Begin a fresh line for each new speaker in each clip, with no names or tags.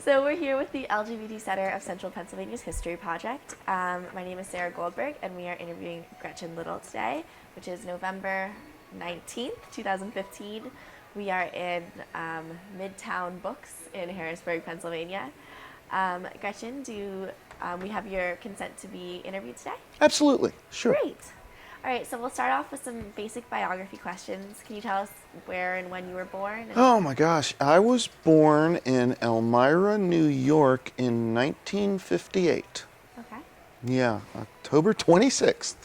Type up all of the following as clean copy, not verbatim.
So we're here with the LGBT Center of Central Pennsylvania's History Project. My name is Sarah Goldberg, and we are interviewing Gretchen Little today, which is November 19th, 2015. We are in Midtown Books in Harrisburg, Pennsylvania. Gretchen, do we have your consent to be interviewed today?
Absolutely, sure.
Great. All right, so we'll start off with some basic biography questions. Can you tell us where and when you were born?
Oh my gosh, I was born in Elmira, New York in 1958.
Okay.
Yeah, October 26th,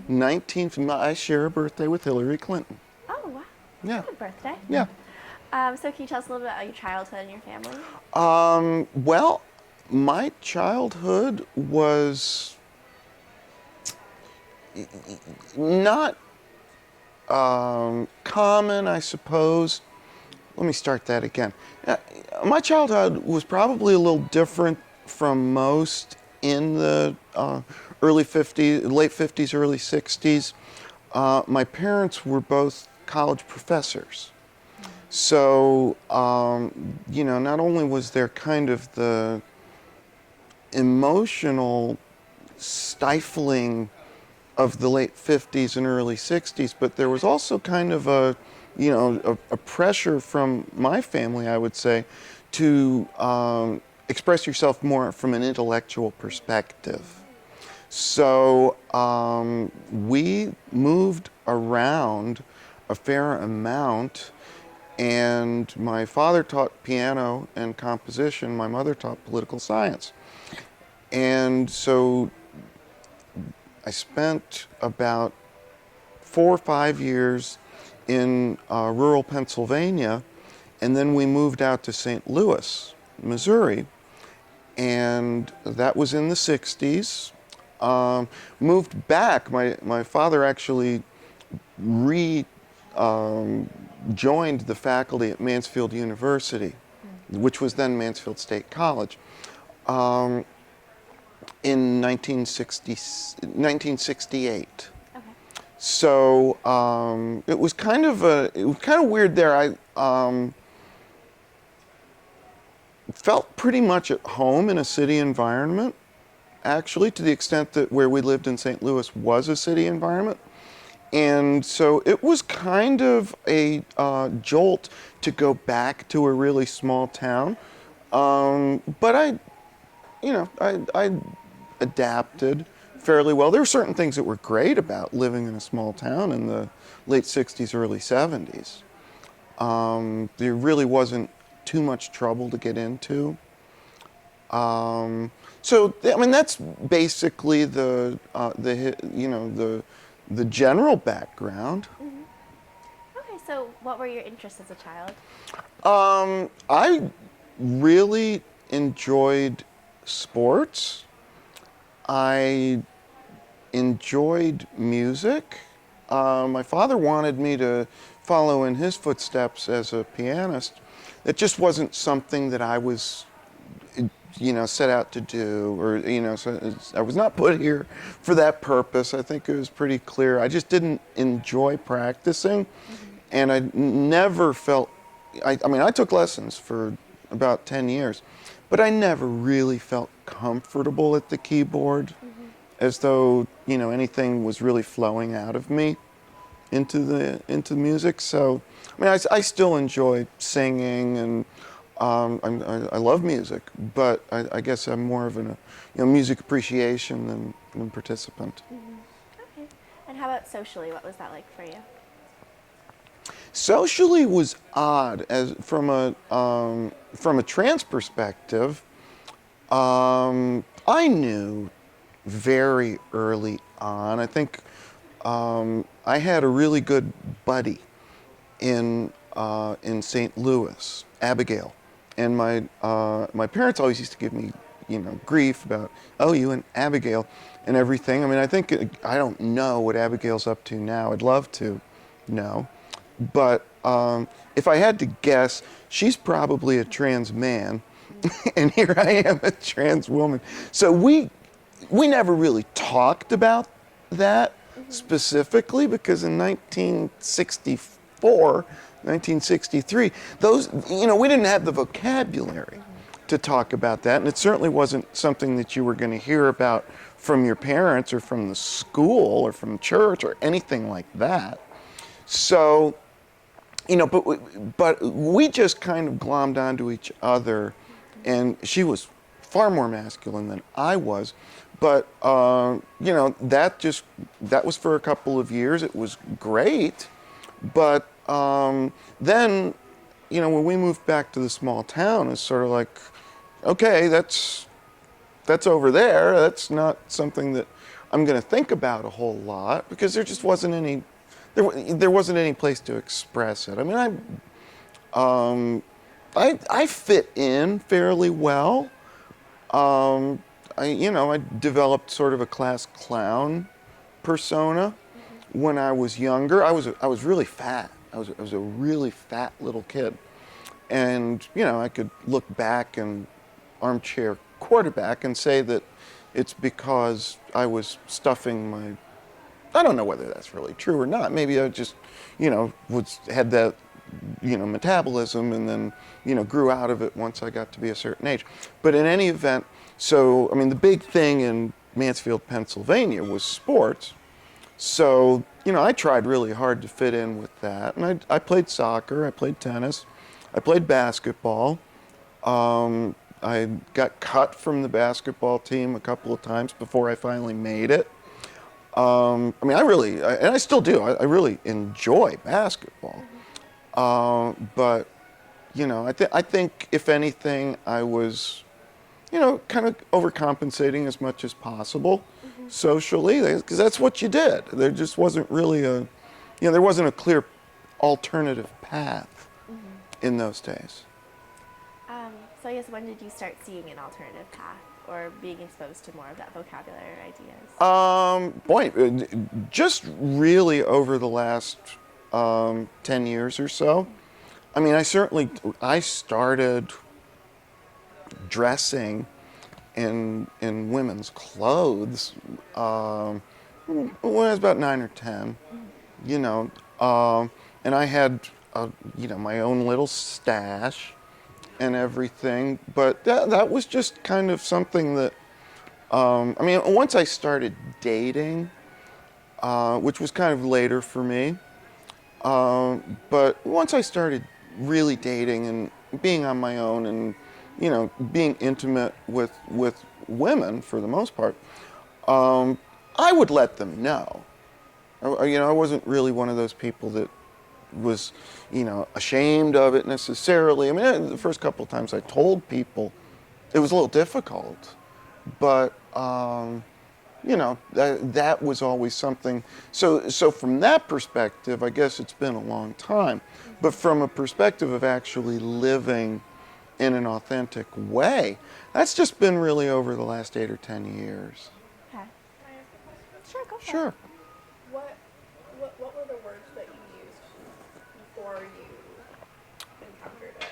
19th. I share a birthday with Hillary Clinton.
Oh, wow.
Yeah.
Good birthday.
Yeah.
So can you tell us a little bit about your childhood and your family?
Well, my childhood was not common, I suppose. Let me start that again. My childhood was probably a little different from most in the early 50s, late 50s, early 60s. My parents were both college professors. So, not only was there kind of the emotional stifling of the late 50s and early 60s, but there was also kind of a pressure from my family, I would say, to express yourself more from an intellectual perspective. So we moved around a fair amount, and my father taught piano and composition, my mother taught political science. And so I spent about 4 or 5 years in rural Pennsylvania, and then we moved out to St. Louis, Missouri, and that was in the 60s. Moved back, my father actually joined the faculty at Mansfield University, which was then Mansfield State College. In 1968.
Okay.
So it was kind of weird there. I felt pretty much at home in a city environment, actually, to the extent that where we lived in St. Louis was a city environment. And so it was kind of a jolt to go back to a really small town. But I adapted fairly well. There were certain things that were great about living in a small town in the late 60s, early 70s. There really wasn't too much trouble to get into. That's basically the general background.
Mm-hmm. Okay, so what were your interests as a child?
I really enjoyed sports. I enjoyed music. My father wanted me to follow in his footsteps as a pianist. It just wasn't something that I was, set out to do, or, so I was not put here for that purpose. I think it was pretty clear. I just didn't enjoy practicing, and I never felt, I took lessons for about 10 years, but I never really felt comfortable at the keyboard, as though anything was really flowing out of me into music. So I still enjoy singing, and I love music, but I guess I'm more of a music appreciation than participant.
Okay. And how about socially? What was that like for you?
Socially was odd, as from a trans perspective. I knew very early on. I think I had a really good buddy in St. Louis, Abigail, and my parents always used to give me grief about, oh, you and Abigail and everything. I don't know what Abigail's up to now. I'd love to know. But if I had to guess, she's probably a trans man, and here I am, a trans woman. So we never really talked about that specifically, because in 1964, 1963, we didn't have the vocabulary to talk about that, and it certainly wasn't something that you were going to hear about from your parents or from the school or from church or anything like that. So, but we just kind of glommed onto each other, and she was far more masculine than I was. But that was for a couple of years. It was great, but then, when we moved back to the small town, it's sort of like, okay, that's over there. That's not something that I'm going to think about a whole lot, because there just wasn't any. There wasn't any place to express it. I mean, I fit in fairly well. I developed sort of a class clown persona when I was younger. I was really fat. I was a really fat little kid, and I could look back and armchair quarterback and say that it's because I was stuffing my. I don't know whether that's really true or not. Maybe I just, had that, metabolism, and then, grew out of it once I got to be a certain age. But in any event, so, I mean, the big thing in Mansfield, Pennsylvania was sports. So, I tried really hard to fit in with that. And I played soccer, I played tennis, I played basketball. I got cut from the basketball team a couple of times before I finally made it. I mean, and I still do, I really enjoy basketball. But, I think if anything, I was, kind of overcompensating as much as possible socially, because that's what you did. There just wasn't really there wasn't a clear alternative path in those days.
So I guess, when did you start seeing an alternative path, or being exposed to more of that vocabulary or ideas?
Just really over the last 10 years or so. I mean, I started dressing in women's clothes when I was about 9 or 10, and I had my own little stash and everything, but that was just kind of something that, I mean, once I started dating, which was kind of later for me, but once I started really dating and being on my own and, being intimate with women for the most part, I would let them know. I wasn't really one of those people that was, ashamed of it necessarily. I mean, the first couple of times I told people, it was a little difficult, but that was always something. So from that perspective, I guess it's been a long time. But from a perspective of actually living in an authentic way, that's just been really over the last 8 or 10 years.
Okay.
Can I ask a question?
Sure, go for it.
Sure.
What were the words that you used before you encountered a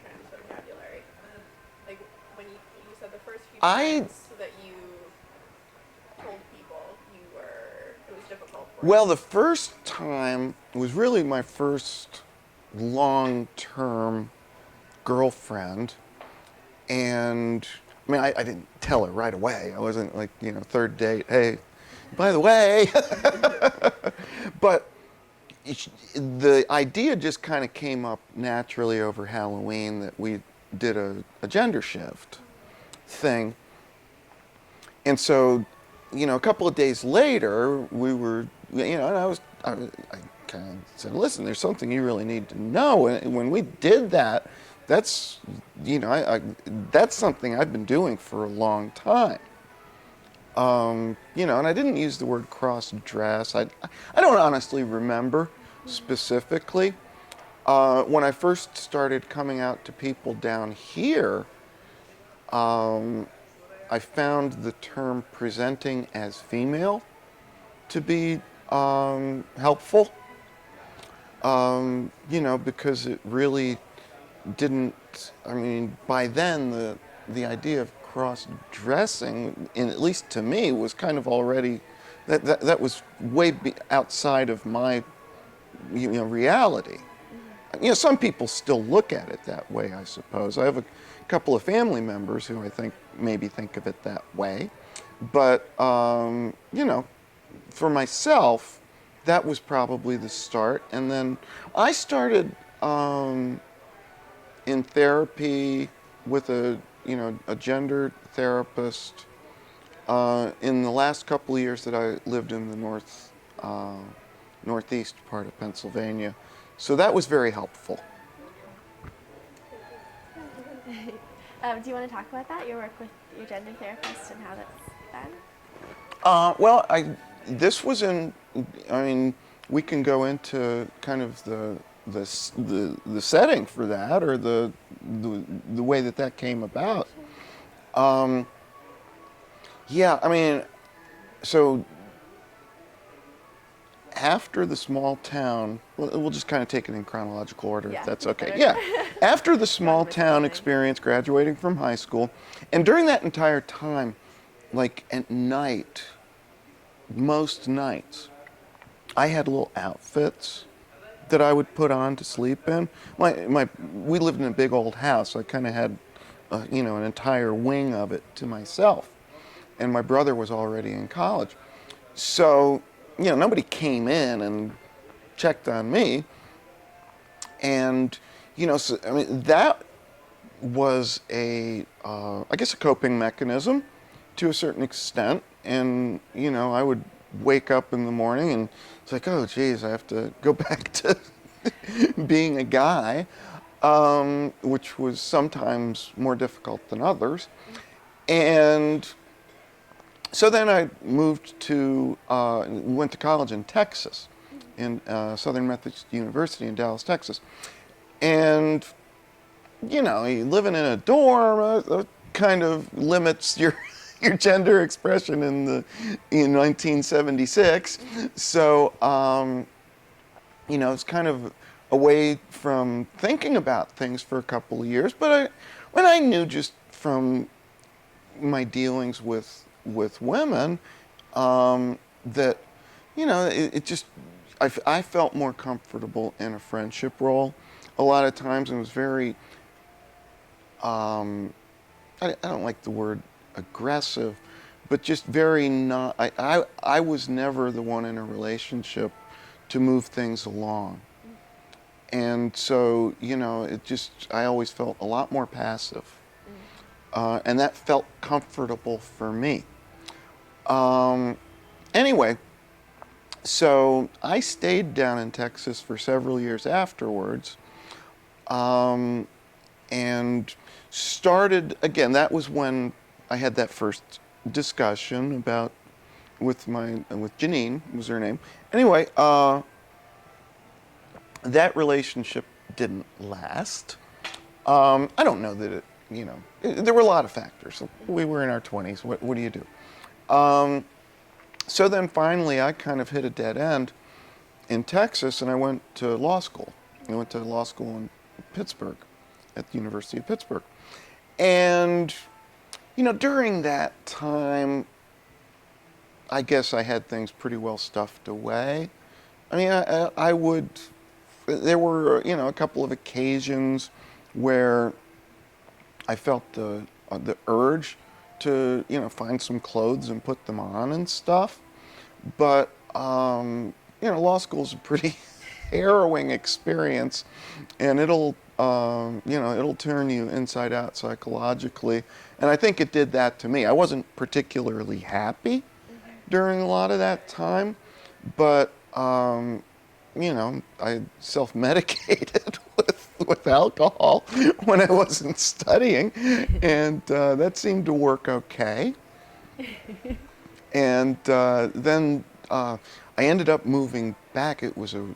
trans vocabulary? Like, when you said the first few times that you told people, it was difficult for you.
Well, the first time was really my first long-term girlfriend, and I mean, I didn't tell her right away. I wasn't like, third date, hey, by the way. But the idea just kind of came up naturally over Halloween that we did a gender shift thing. And so, a couple of days later, we were, and I kind of said, listen, there's something you really need to know. And when we did that, that's, that's something I've been doing for a long time. And I didn't use the word cross-dress. I don't honestly remember specifically. When I first started coming out to people down here, I found the term presenting as female to be helpful, because it really didn't, I mean, by then the idea of cross-dressing, at least to me, was kind of already, that was way outside of my reality. some people still look at it that way, I suppose. I have a couple of family members who I think maybe think of it that way. But, for myself, that was probably the start. And then I started in therapy with a gender therapist in the last couple of years that I lived in the northeast part of Pennsylvania. So that was very helpful.
Do you want to talk about that, your work with your gender therapist and how that's been?
Well, this was in. I mean, we can go into kind of the setting for that, or the way that came about. Yeah, I mean, so after the small town, we'll just kind of take it in chronological order,
Yeah,
if that's okay.
better.
Yeah, after the small
Chronological
town
order.
experience, graduating from high school, and during that entire time, like at night, most nights, I had little outfits that I would put on to sleep in. We lived in a big old house. So I kind of had, an entire wing of it to myself, and my brother was already in college. So, nobody came in and checked on me, and so, I mean, that was I guess, a coping mechanism to a certain extent. And, I would wake up in the morning and it's like, oh, geez, I have to go back to being a guy, which was sometimes more difficult than others. And so then I went to college in Texas, in Southern Methodist University in Dallas, Texas. And living in a dorm kind of limits your your gender expression in 1976. So it's kind of away from thinking about things for a couple of years. But when I knew just from my dealings with women that it just I felt more comfortable in a friendship role a lot of times, and was very I don't like the word aggressive, but just very not. I was never the one in a relationship to move things along, and so I always felt a lot more passive, and that felt comfortable for me. Anyway, so I stayed down in Texas for several years afterwards, and started again. That was when I had that first discussion with Janine, was her name. Anyway, that relationship didn't last. I don't know that there were a lot of factors. We were in our 20s. What do you do? So then finally, I kind of hit a dead end in Texas, and I went to law school. I went to law school in Pittsburgh, at the University of Pittsburgh. And, during that time, I guess I had things pretty well stuffed away. I mean, there were, a couple of occasions where I felt the urge to, find some clothes and put them on and stuff. But, law school is a pretty harrowing experience, and it'll turn you inside out psychologically. And I think it did that to me. I wasn't particularly happy during a lot of that time, but, I self-medicated with alcohol when I wasn't studying, and that seemed to work okay. And then I ended up moving back. It was a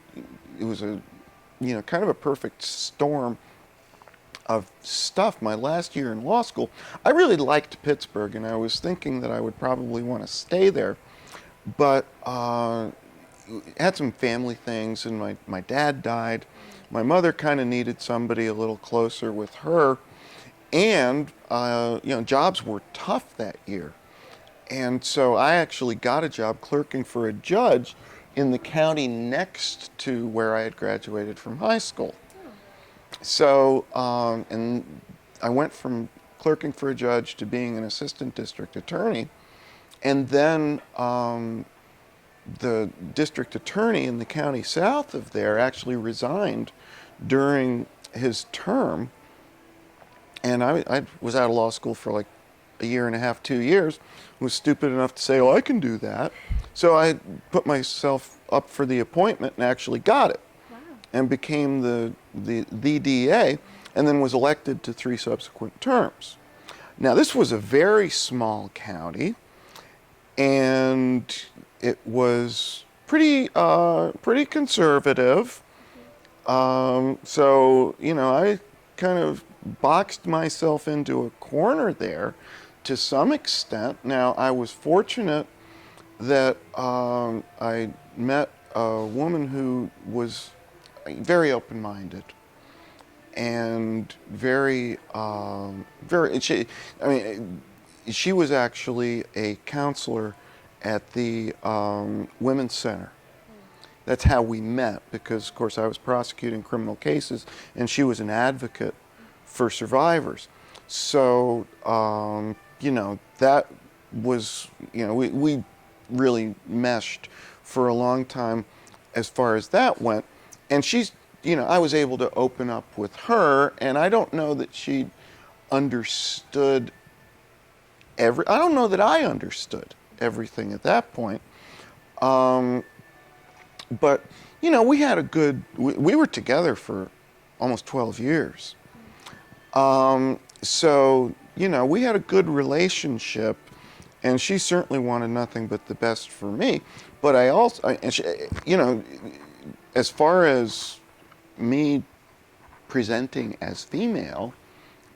kind of a perfect storm of stuff. My last year in law school, I really liked Pittsburgh, and I was thinking that I would probably want to stay there, but had some family things, and my dad died. My mother kind of needed somebody a little closer with her, and jobs were tough that year. And so I actually got a job clerking for a judge in the county next to where I had graduated from high school.
Oh.
So, and I went from clerking for a judge to being an assistant district attorney. And then the district attorney in the county south of there actually resigned during his term. And I was out of law school for like a year and a half, 2 years, was stupid enough to say, oh, I can do that. So I put myself up for the appointment and actually got it.
Wow.
And became the DA, and then was elected to 3 subsequent terms. Now, this was a very small county, and it was pretty conservative. So, I kind of boxed myself into a corner there to some extent. Now, I was fortunate that I met a woman who was very open-minded and she was actually a counselor at the Women's Center. That's how we met, because, of course, I was prosecuting criminal cases, and she was an advocate for survivors. So, that was, we really meshed for a long time as far as that went. And she's, I was able to open up with her, and I don't know that she understood I don't know that I understood everything at that point. But, we had we were together for almost 12 years. So, we had a good relationship, and she certainly wanted nothing but the best for me. But as far as me presenting as female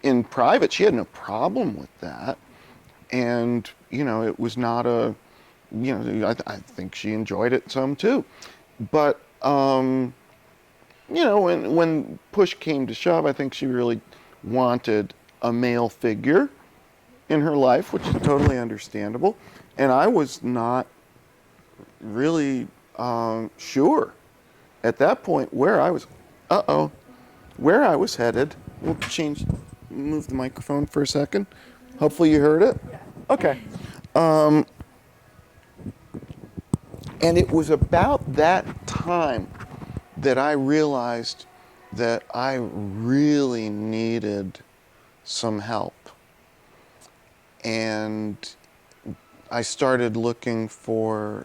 in private, she had no problem with that. And, it was not I think she enjoyed it some too. But, when push came to shove, I think she really wanted a male figure in her life, which is totally understandable. And I was not really sure at that point where I was headed. We'll move the microphone for a second. Hopefully you heard it.
Yeah.
Okay. And it was about that time that I realized that I really needed some help. And I started looking for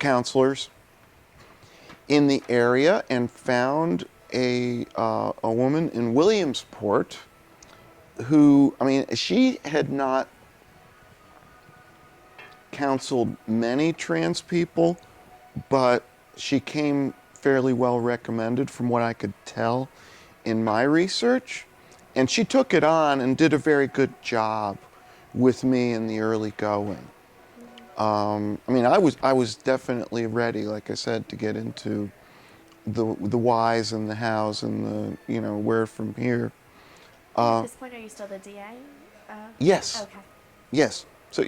counselors in the area, and found a woman in Williamsport who, she had not counseled many trans people, but she came fairly well recommended from what I could tell in my research. And she took it on and did a very good job with me in the early going. I was definitely ready, like I said, to get into the whys and the hows and the, where from here.
At this point, are you still the DA?
Yes.
Okay.
Yes. So,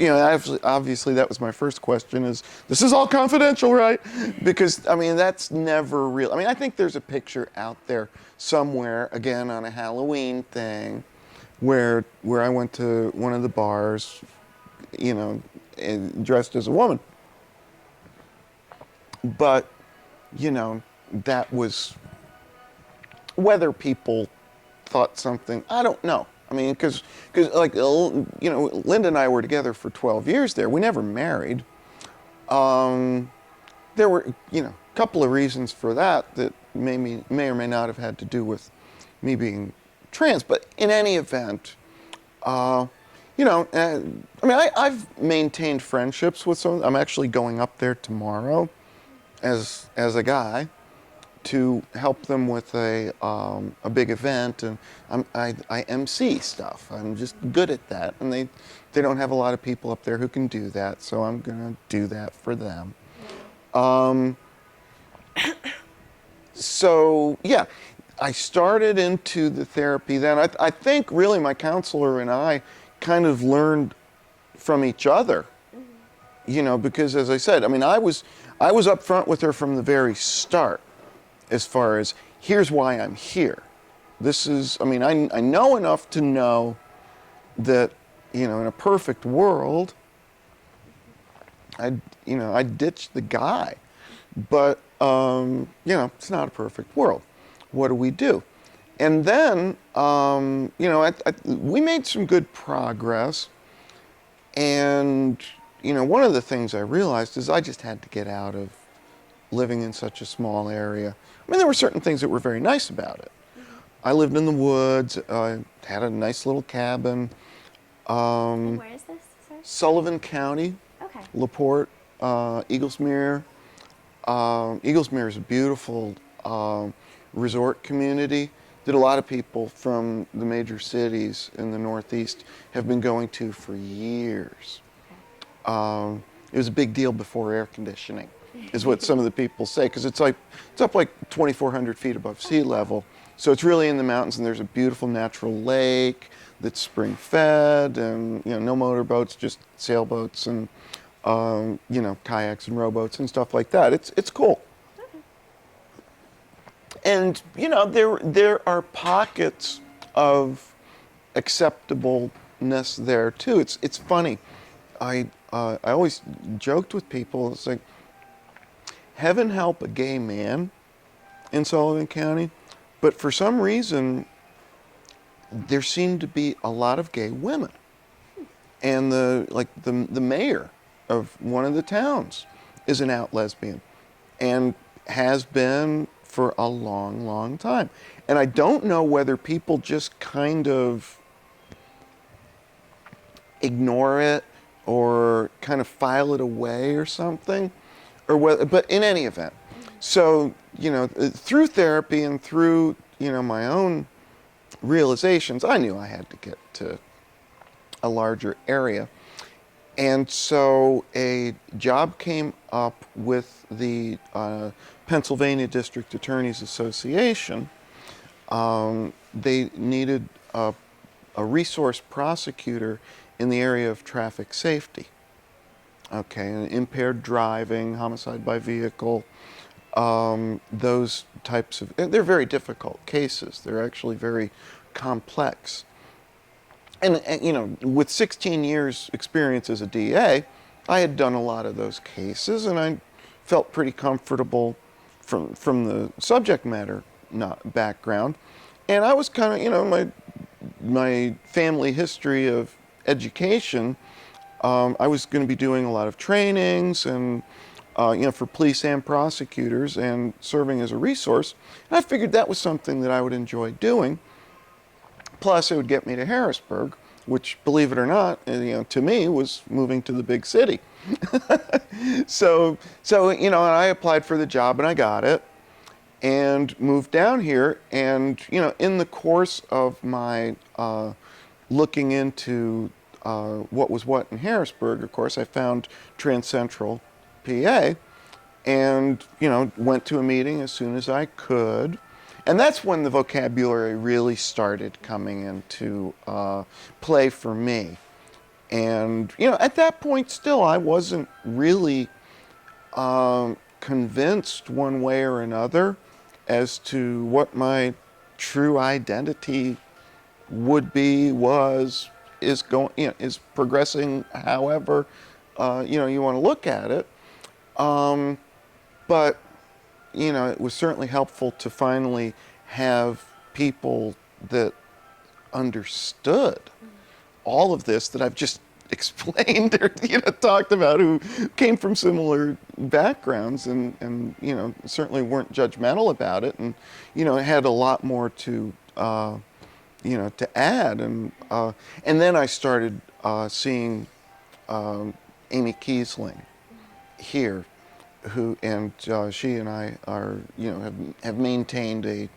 obviously that was my first question is, this is all confidential, right? Because, that's never real. I think there's a picture out there somewhere, again, on a Halloween thing, where I went to one of the bars, dressed as a woman. But, that was, whether people thought something, I don't know. Because like, Linda and I were together for 12 years there. We never married. There were, a couple of reasons for that may or may not have had to do with me being trans. But in any event, I've maintained friendships with some. I'm actually going up there tomorrow as a guy to help them with a big event, and I MC stuff. I'm just good at that, and they don't have a lot of people up there who can do that, so I'm gonna do that for them. So yeah, I started into the therapy then. I think really my counselor and I kind of learned from each other, because as I said, I was up front with her from the very start, as far as, here's why I'm here. This is, I mean, I know enough to know that, in a perfect world, I'd ditch the guy. But, it's not a perfect world. What do we do? And then, we made some good progress. And, one of the things I realized is I just had to get out of living in such a small area. I mean, there were certain things that were very nice about it. I lived in the woods. I had a nice little cabin.
And where is this? Sorry?
Sullivan County,
Okay.
LaPorte, Eaglesmere. Eaglesmere is a beautiful resort community that a lot of people from the major cities in the Northeast have been going to for years. It was a big deal before air conditioning, is what some of the people say, because it's up like 2,400 feet above sea level. So it's really in the mountains, and there's a beautiful natural lake that's spring fed, and no motorboats, just sailboats and kayaks and rowboats and stuff like that. It's cool. And there are pockets of acceptableness there too. It's funny. I always joked with people. It's like, heaven help a gay man in Sullivan County, but for some reason there seem to be a lot of gay women. And the mayor of one of the towns is an out lesbian, and has been for a long, long time. And I don't know whether people just kind of ignore it or kind of file it away or something, or whether, but in any event. So, through therapy and through, my own realizations, I knew I had to get to a larger area. And so a job came up with the Pennsylvania District Attorneys Association. They needed a resource prosecutor in the area of traffic safety. Okay, and impaired driving, homicide by vehicle, those types of, they're very difficult cases. They're actually very complex. And with 16 years experience as a DA, I had done a lot of those cases, and I felt pretty comfortable from the subject matter background. And I was kind of, my family history of education, I was going to be doing a lot of trainings and, for police and prosecutors, and serving as a resource. And I figured that was something that I would enjoy doing. Plus, it would get me to Harrisburg, which, believe it or not, to me, was moving to the big city. So, and I applied for the job, and I got it, and moved down here. And, in the course of my looking into what was what in Harrisburg, of course, I found Trans Central PA, and, went to a meeting as soon as I could. And that's when the vocabulary really started coming into play for me. And, at that point still, I wasn't really convinced one way or another as to what my true identity would be, is progressing however, you want to look at it. But it was certainly helpful to finally have people that understood all of this that I've just explained or talked about, who came from similar backgrounds, and certainly weren't judgmental about it, and had a lot more to to add, and then I started seeing Amy Kiesling here, who, and she and I are, have maintained a,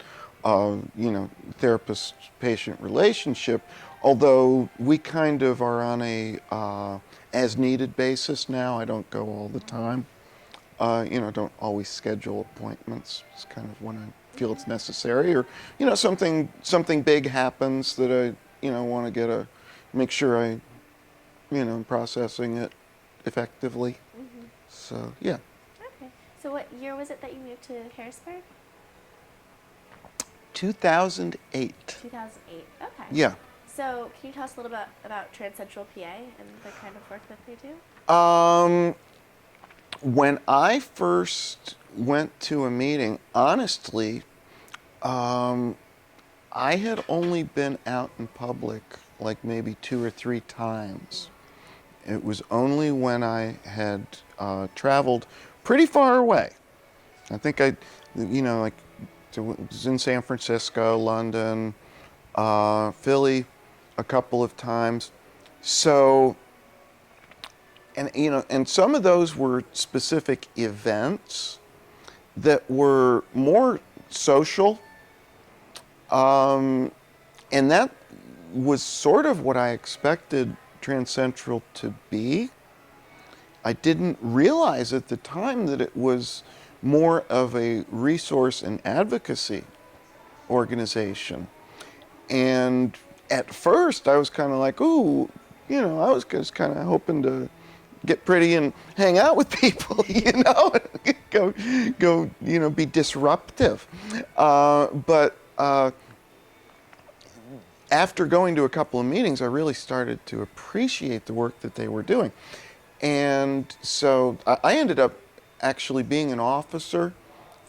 therapist-patient relationship, although we kind of are on a as-needed basis now. I don't go all the time. Don't always schedule appointments. It's kind of when I feel it's necessary, or, something big happens that I, want to make sure I, am processing it effectively.
Mm-hmm.
So, yeah.
Okay. So what year was it that you moved to Harrisburg?
2008.
2008. Okay.
Yeah.
So, can you tell us a little bit about Trans Central PA and the kind of work that they do?
When I first went to a meeting, honestly, I had only been out in public like maybe 2 or 3 times. It was only when I had traveled pretty far away. I think like, was in San Francisco, London, Philly a couple of times. So, and some of those were specific events that were more social, and that was sort of what I expected Trans Central to be. I didn't realize at the time that it was more of a resource and advocacy organization. And at first, I was kind of like, ooh, I was just kind of hoping to get pretty and hang out with people, go, be disruptive. But after going to a couple of meetings, I really started to appreciate the work that they were doing. And so I ended up actually being an officer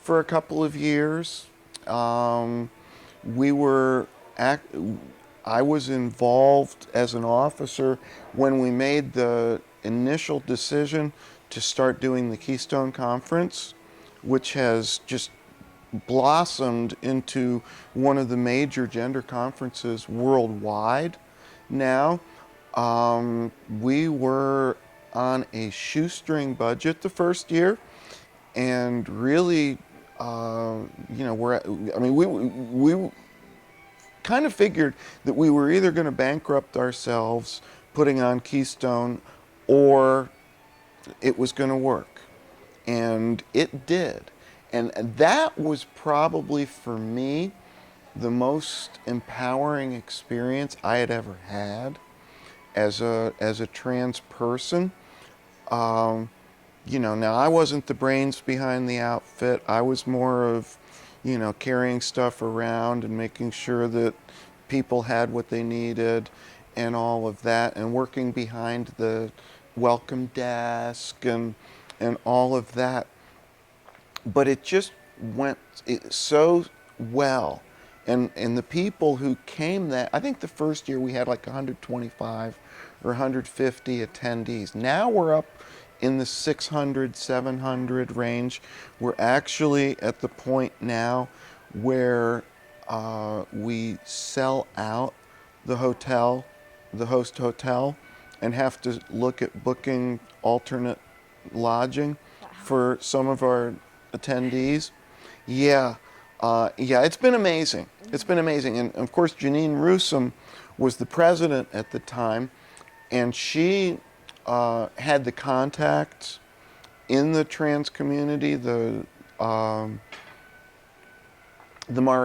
for a couple of years. We were I was involved as an officer when we made the initial decision to start doing the Keystone Conference, which has just blossomed into one of the major gender conferences worldwide now. We were on a shoestring budget the first year, and really, we kind of figured that we were either going to bankrupt ourselves putting on Keystone, or it was going to work. And it did. And that was probably, for me, the most empowering experience I had ever had as a trans person. Now I wasn't the brains behind the outfit. I was more of, carrying stuff around and making sure that people had what they needed and all of that, and working behind the welcome desk and all of that. But it just went so well. And the people who came I think the first year we had like 125 or 150 attendees. Now we're up in the 600, 700 range. We're actually at the point now where we sell out the hotel, the host hotel, and have to look at booking alternate lodging for some of our attendees. Yeah, it's been amazing. It's been amazing. And of course, Janine Rusum was the president at the time, and she had the contacts in the trans community, the Mara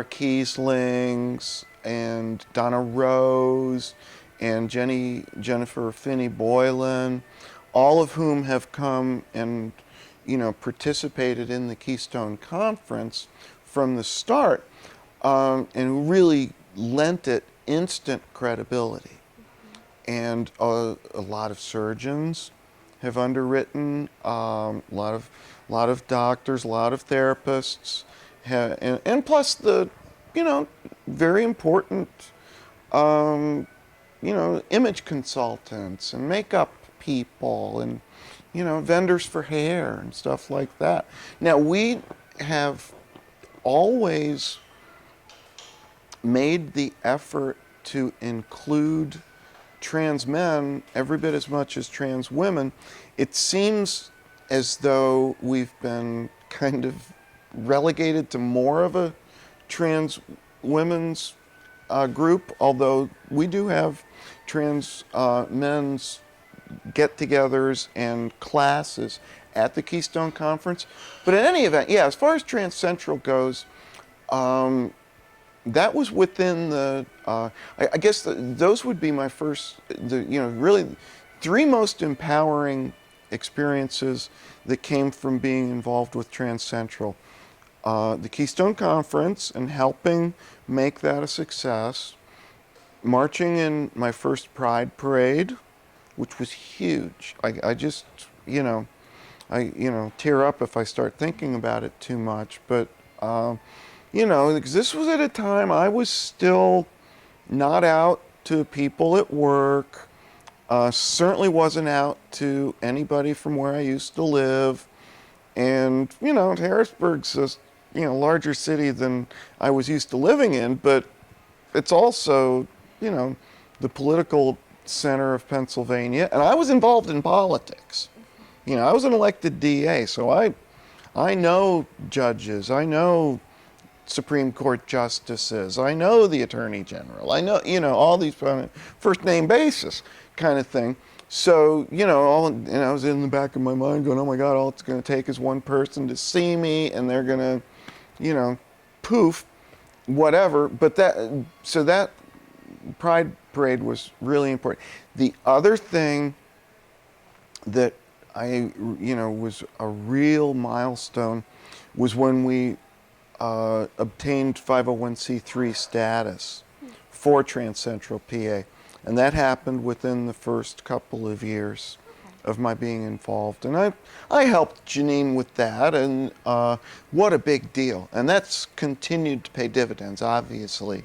Kieslings and Donna Rose and Jennifer Finney Boylan, all of whom have come and participated in the Keystone Conference from the start, and really lent it instant credibility. And a lot of surgeons have underwritten, a lot of doctors, a lot of therapists, and plus the very important image consultants and makeup people and vendors for hair and stuff like that. Now, we have always made the effort to include trans men every bit as much as trans women. It seems as though we've been kind of relegated to more of a trans women's group, although we do have trans men's get-togethers and classes at the Keystone Conference. But in any event, yeah, as far as Trans Central goes, that was within the, I guess those would be my first, really 3 most empowering experiences that came from being involved with Trans Central. the Keystone Conference and helping make that a success, marching in my first Pride Parade, which was huge. I just, tear up if I start thinking about it too much. But, because this was at a time I was still not out to people at work, certainly wasn't out to anybody from where I used to live. And, Harrisburg's a, larger city than I was used to living in, but it's also, the political center of Pennsylvania. And I was involved in politics. I was an elected DA, so I know judges, I know Supreme Court justices, I know the Attorney General, I know, all these on a first name basis kind of thing. So, I was in the back of my mind going, oh my God, all it's going to take is one person to see me and they're going to, poof, whatever. But that Pride Parade was really important. The other thing that was a real milestone was when we obtained 501c3 status for Trans Central PA. And that happened within the first couple of years of my being involved. And I helped Janine with that, and what a big deal. And that's continued to pay dividends, obviously,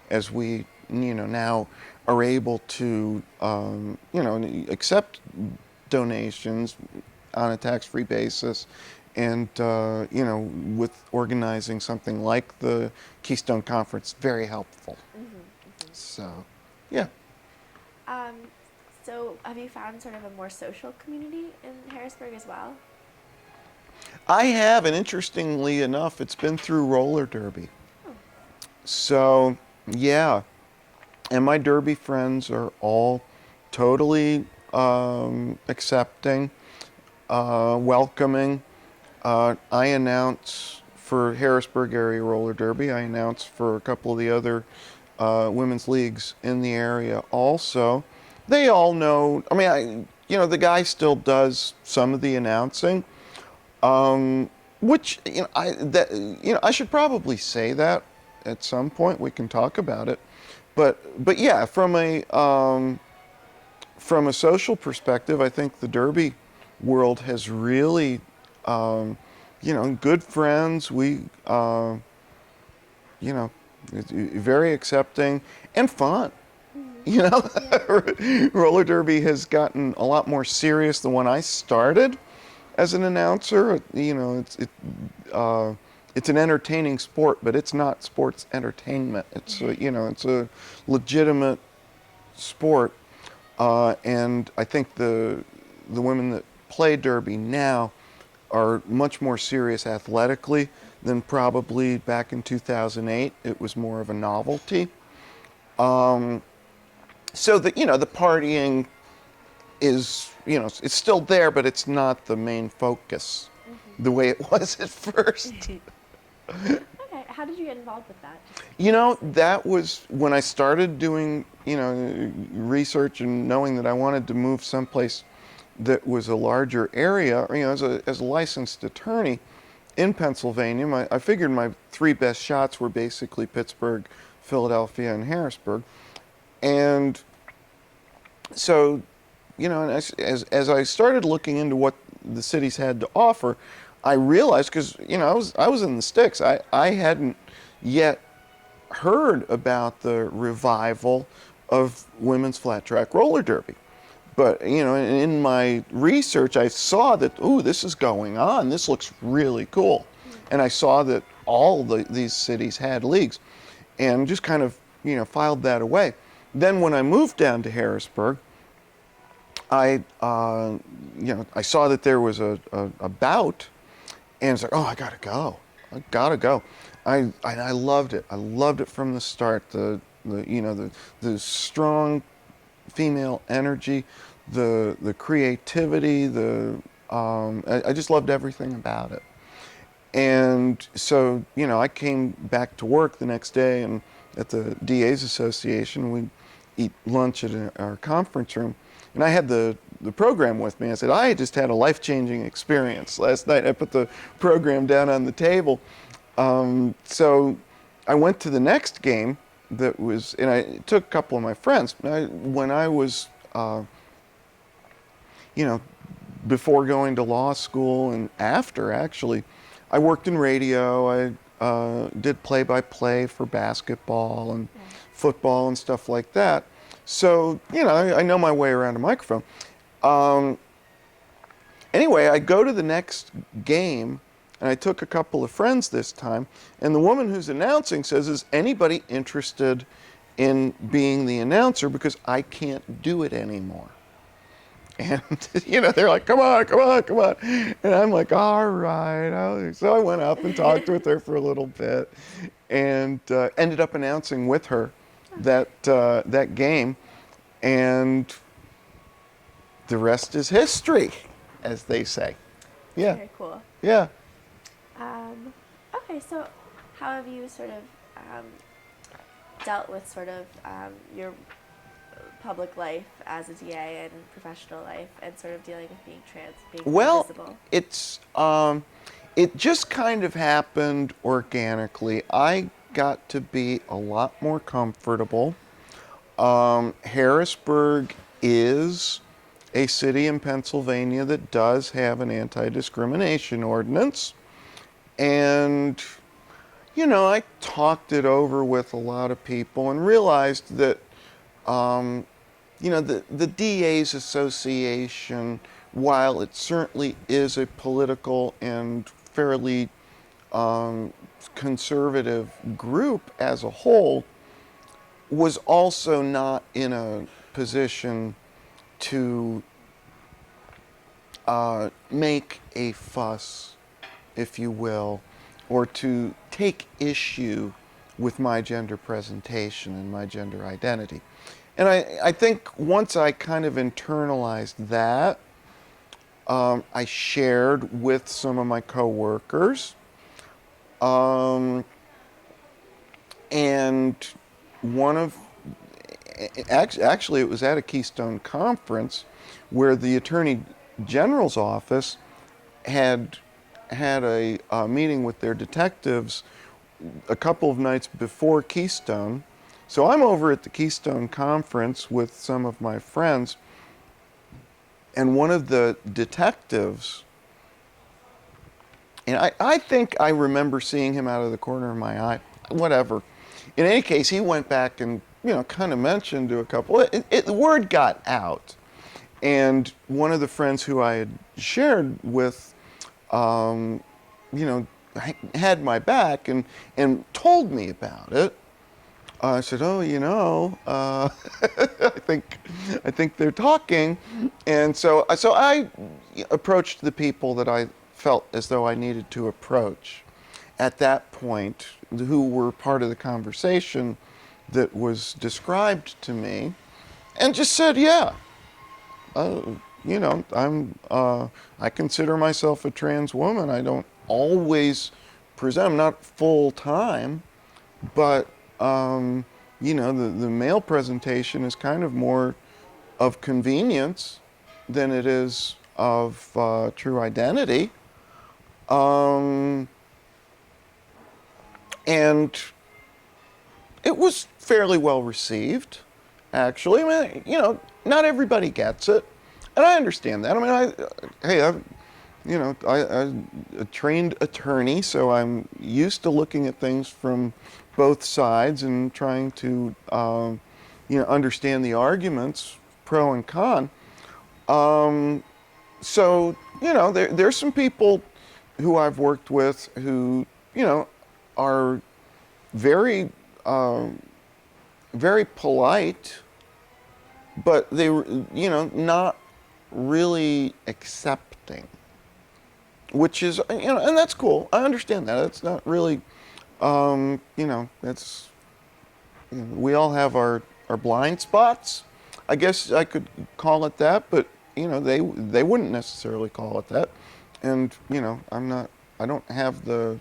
as we, now are able to, accept donations on a tax-free basis. And, with organizing something like the Keystone Conference, very helpful. So, yeah.
So have you found sort of a more social community in Harrisburg as well?
I have, and interestingly enough, it's been through roller derby. So, yeah. And my derby friends are all totally accepting, welcoming. I announce for Harrisburg area roller derby. I announce for a couple of the other women's leagues in the area also. They all know, the guy still does some of the announcing, which, I should probably say that at some point. We can talk about it. But yeah, from a social perspective, I think the derby world has really, good friends. We, very accepting and fun. Roller derby has gotten a lot more serious than when I started as an announcer. It's an entertaining sport, but it's not sports entertainment. It's it's a legitimate sport, and I think the women that play derby now are much more serious athletically than probably back in 2008. It was more of a novelty. So that, the partying is, it's still there, but it's not the main focus the way it was at first.
Okay, how did you get involved with that?
That was when I started doing, research and knowing that I wanted to move someplace that was a larger area, as a licensed attorney in Pennsylvania. I figured my three best shots were basically Pittsburgh, Philadelphia, and Harrisburg. And so, and as I started looking into what the cities had to offer, I realized, because, I was in the sticks. I hadn't yet heard about the revival of women's flat track roller derby. But, in my research, I saw that, this is going on. This looks really cool. And I saw that all these cities had leagues, and just kind of, filed that away. Then when I moved down to Harrisburg, I saw that there was a bout, and it's like, I gotta go. I loved it. I loved it from the start. The strong female energy, the creativity, I just loved everything about it. And so, I came back to work the next day, and at the DA's Association, we eat lunch at our conference room, and I had the program with me. I said, I just had a life-changing experience last night. I put the program down on the table, So I went to the next game that was, and I took a couple of my friends. When I was, you know, before going to law school and after, actually, I worked in radio. I did play-by-play for basketball and
Yeah.
football and stuff like that. So, I know my way around a microphone. Um, Anyway, I go to the next game, and I took a couple of friends this time, and the woman who's announcing says, "Is anybody interested in being the announcer, because I can't do it anymore?" And, they're like, "Come on, come on, come on." And I'm like, "All right." So I went up and talked with her for a little bit and ended up announcing with her that game. And the rest is history, as they say. Yeah,
Very cool.
yeah.
Okay, so how have you sort of dealt with sort of your public life as a DA and professional life, and sort of dealing with being trans, being
Well,
visible?
it just kind of happened organically. I got to be a lot more comfortable. Harrisburg is a city in Pennsylvania that does have an anti-discrimination ordinance. And, I talked it over with a lot of people and realized that, the DA's Association, while it certainly is a political and fairly conservative group as a whole, was also not in a position to make a fuss, if you will, or to take issue with my gender presentation and my gender identity. And I think once I kind of internalized that, I shared with some of my coworkers, and one of actually it was at a Keystone conference where the Attorney General's office had a meeting with their detectives a couple of nights before Keystone. So I'm over at the Keystone conference with some of my friends, and one of the detectives, and I think I remember seeing him out of the corner of my eye, whatever. In any case, he went back and, kind of mentioned to a couple, the word got out. And one of the friends who I had shared with, had my back and told me about it. I said, "Oh, I think they're talking," and so I approached the people that I felt as though I needed to approach at that point, who were part of the conversation that was described to me, and just said, "Yeah, I consider myself a trans woman. I don't always present. I'm not full time, but the male presentation is kind of more of convenience than it is of true identity." And it was fairly well received, actually. I mean, not everybody gets it, and I understand that. I mean, I'm a trained attorney, so I'm used to looking at things from both sides and trying to, understand the arguments, pro and con. So, there's some people who I've worked with who, are very, very polite, but they were, not really accepting, which is, and that's cool. I understand that. It's not really, that's, we all have our blind spots. I guess I could call it that, but, they wouldn't necessarily call it that. And, I don't have the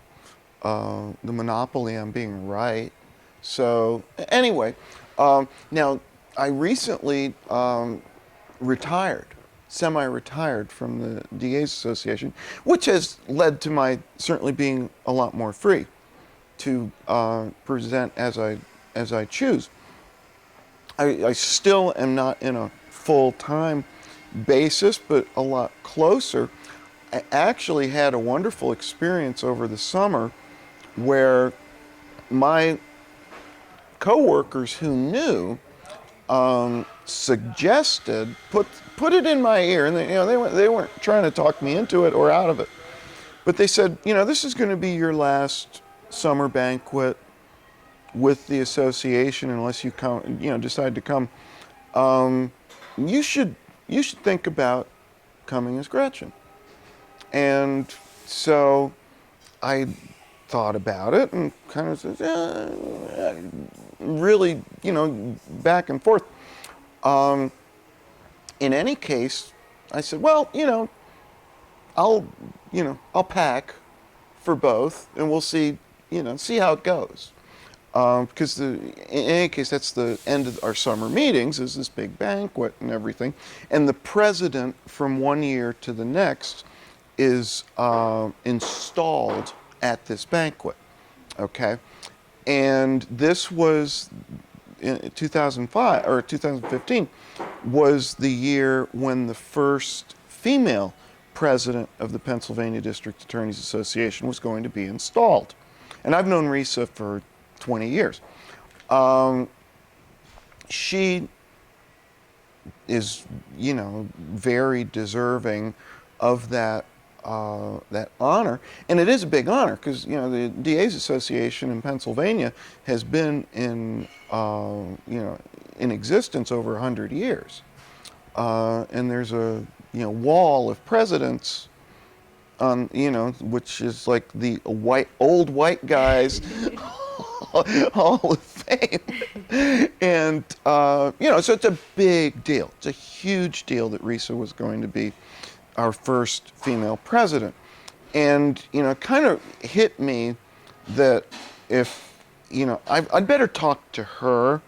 monopoly on being right. So anyway, now I recently retired, semi-retired from the DA's Association, which has led to my certainly being a lot more free. to present as I choose. I still am not in a full-time basis, but a lot closer. I actually had a wonderful experience over the summer where my coworkers who knew suggested put it in my ear, and they weren't trying to talk me into it or out of it, but they said, this is going to be your last summer banquet with the association unless you come, decide to come. You should think about coming as Gretchen. And so I thought about it and kind of said, really, back and forth. In any case, I said, well, I'll pack for both, and we'll see how it goes. Because in any case, that's the end of our summer meetings, is this big banquet and everything. And the president from one year to the next is installed at this banquet, okay? And this was in 2005 or 2015 was the year when the first female president of the Pennsylvania District Attorneys Association was going to be installed. And I've known Risa for 20 years. She is, very deserving of that honor, and it is a big honor because the DA's Association in Pennsylvania has been in in existence over 100 years, and there's a wall of presidents on which is like the old white guys Hall of Fame, and so it's a big deal. It's a huge deal that Risa was going to be our first female president. And, it kind of hit me that if, I'd better talk to her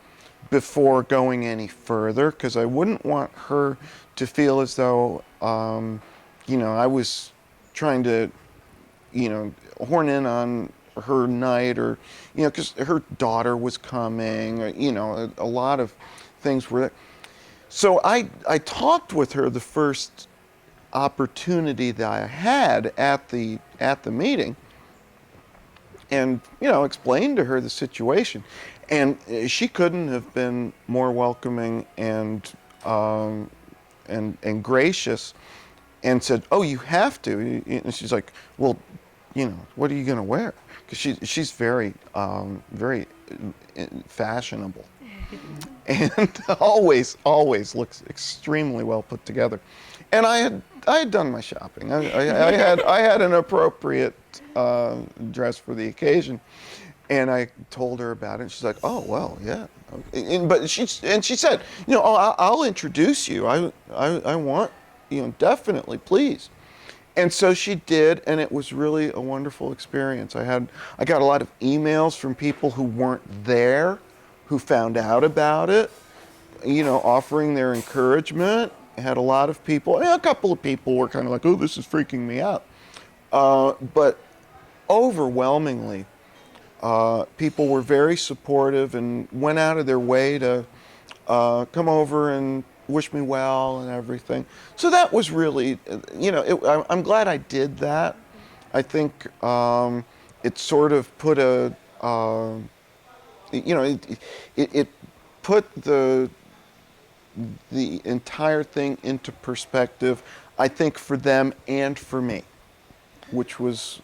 before going any further, because I wouldn't want her to feel as though, I was trying to, horn in on her night, or, because her daughter was coming, or, a lot of things were there. So I talked with her the first opportunity that I had at the meeting, and explained to her the situation, and she couldn't have been more welcoming and gracious, and said, "Oh, you have to." And she's like, "Well, what are you going to wear?" Because she's very fashionable, and always looks extremely well put together. And I had done my shopping. I had an appropriate dress for the occasion, and I told her about it. And she's like, "Oh well, yeah." But she said, I'll introduce you. I want, definitely, please. And so she did, and it was really a wonderful experience. I got a lot of emails from people who weren't there, who found out about it, offering their encouragement. I had a lot of people, a couple of people were kind of like, "Oh, this is freaking me out." But overwhelmingly, people were very supportive and went out of their way to come over and wish me well and everything. So that was really, I'm glad I did that. I think it sort of put it put the entire thing into perspective, I think, for them and for me, which was,